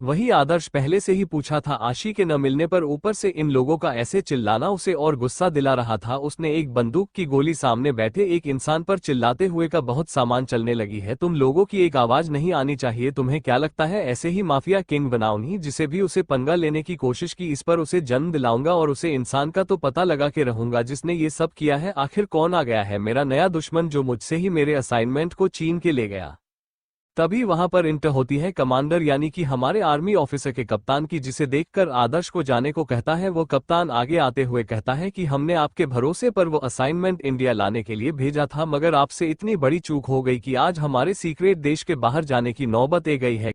वही आदर्श पहले से ही पूछा था आशी के न मिलने पर ऊपर से इन लोगों का ऐसे चिल्लाना उसे और गुस्सा दिला रहा था। उसने एक बंदूक की गोली सामने बैठे एक इंसान पर चिल्लाते हुए का बहुत सामान चलने लगी है, तुम लोगों की एक आवाज नहीं आनी चाहिए, तुम्हें क्या लगता है ऐसे ही माफिया किंग बनाऊंगी जिसे भी उसे पंगा लेने की कोशिश की इस पर उसे जन्म दिलाऊंगा और उसे इंसान का तो पता लगा के रहूंगा जिसने ये सब किया है। आखिर कौन आ गया है मेरा नया दुश्मन जो मुझसे ही मेरे असाइनमेंट को छीन के ले गया। तभी वहां पर इंटर होती है कमांडर यानी कि हमारे आर्मी ऑफिसर के कप्तान की, जिसे देखकर आदर्श को जाने को कहता है। वो कप्तान आगे आते हुए कहता है कि हमने आपके भरोसे पर वो असाइनमेंट इंडिया लाने के लिए भेजा था, मगर आपसे इतनी बड़ी चूक हो गई कि आज हमारे सीक्रेट देश के बाहर जाने की नौबत आ गई है।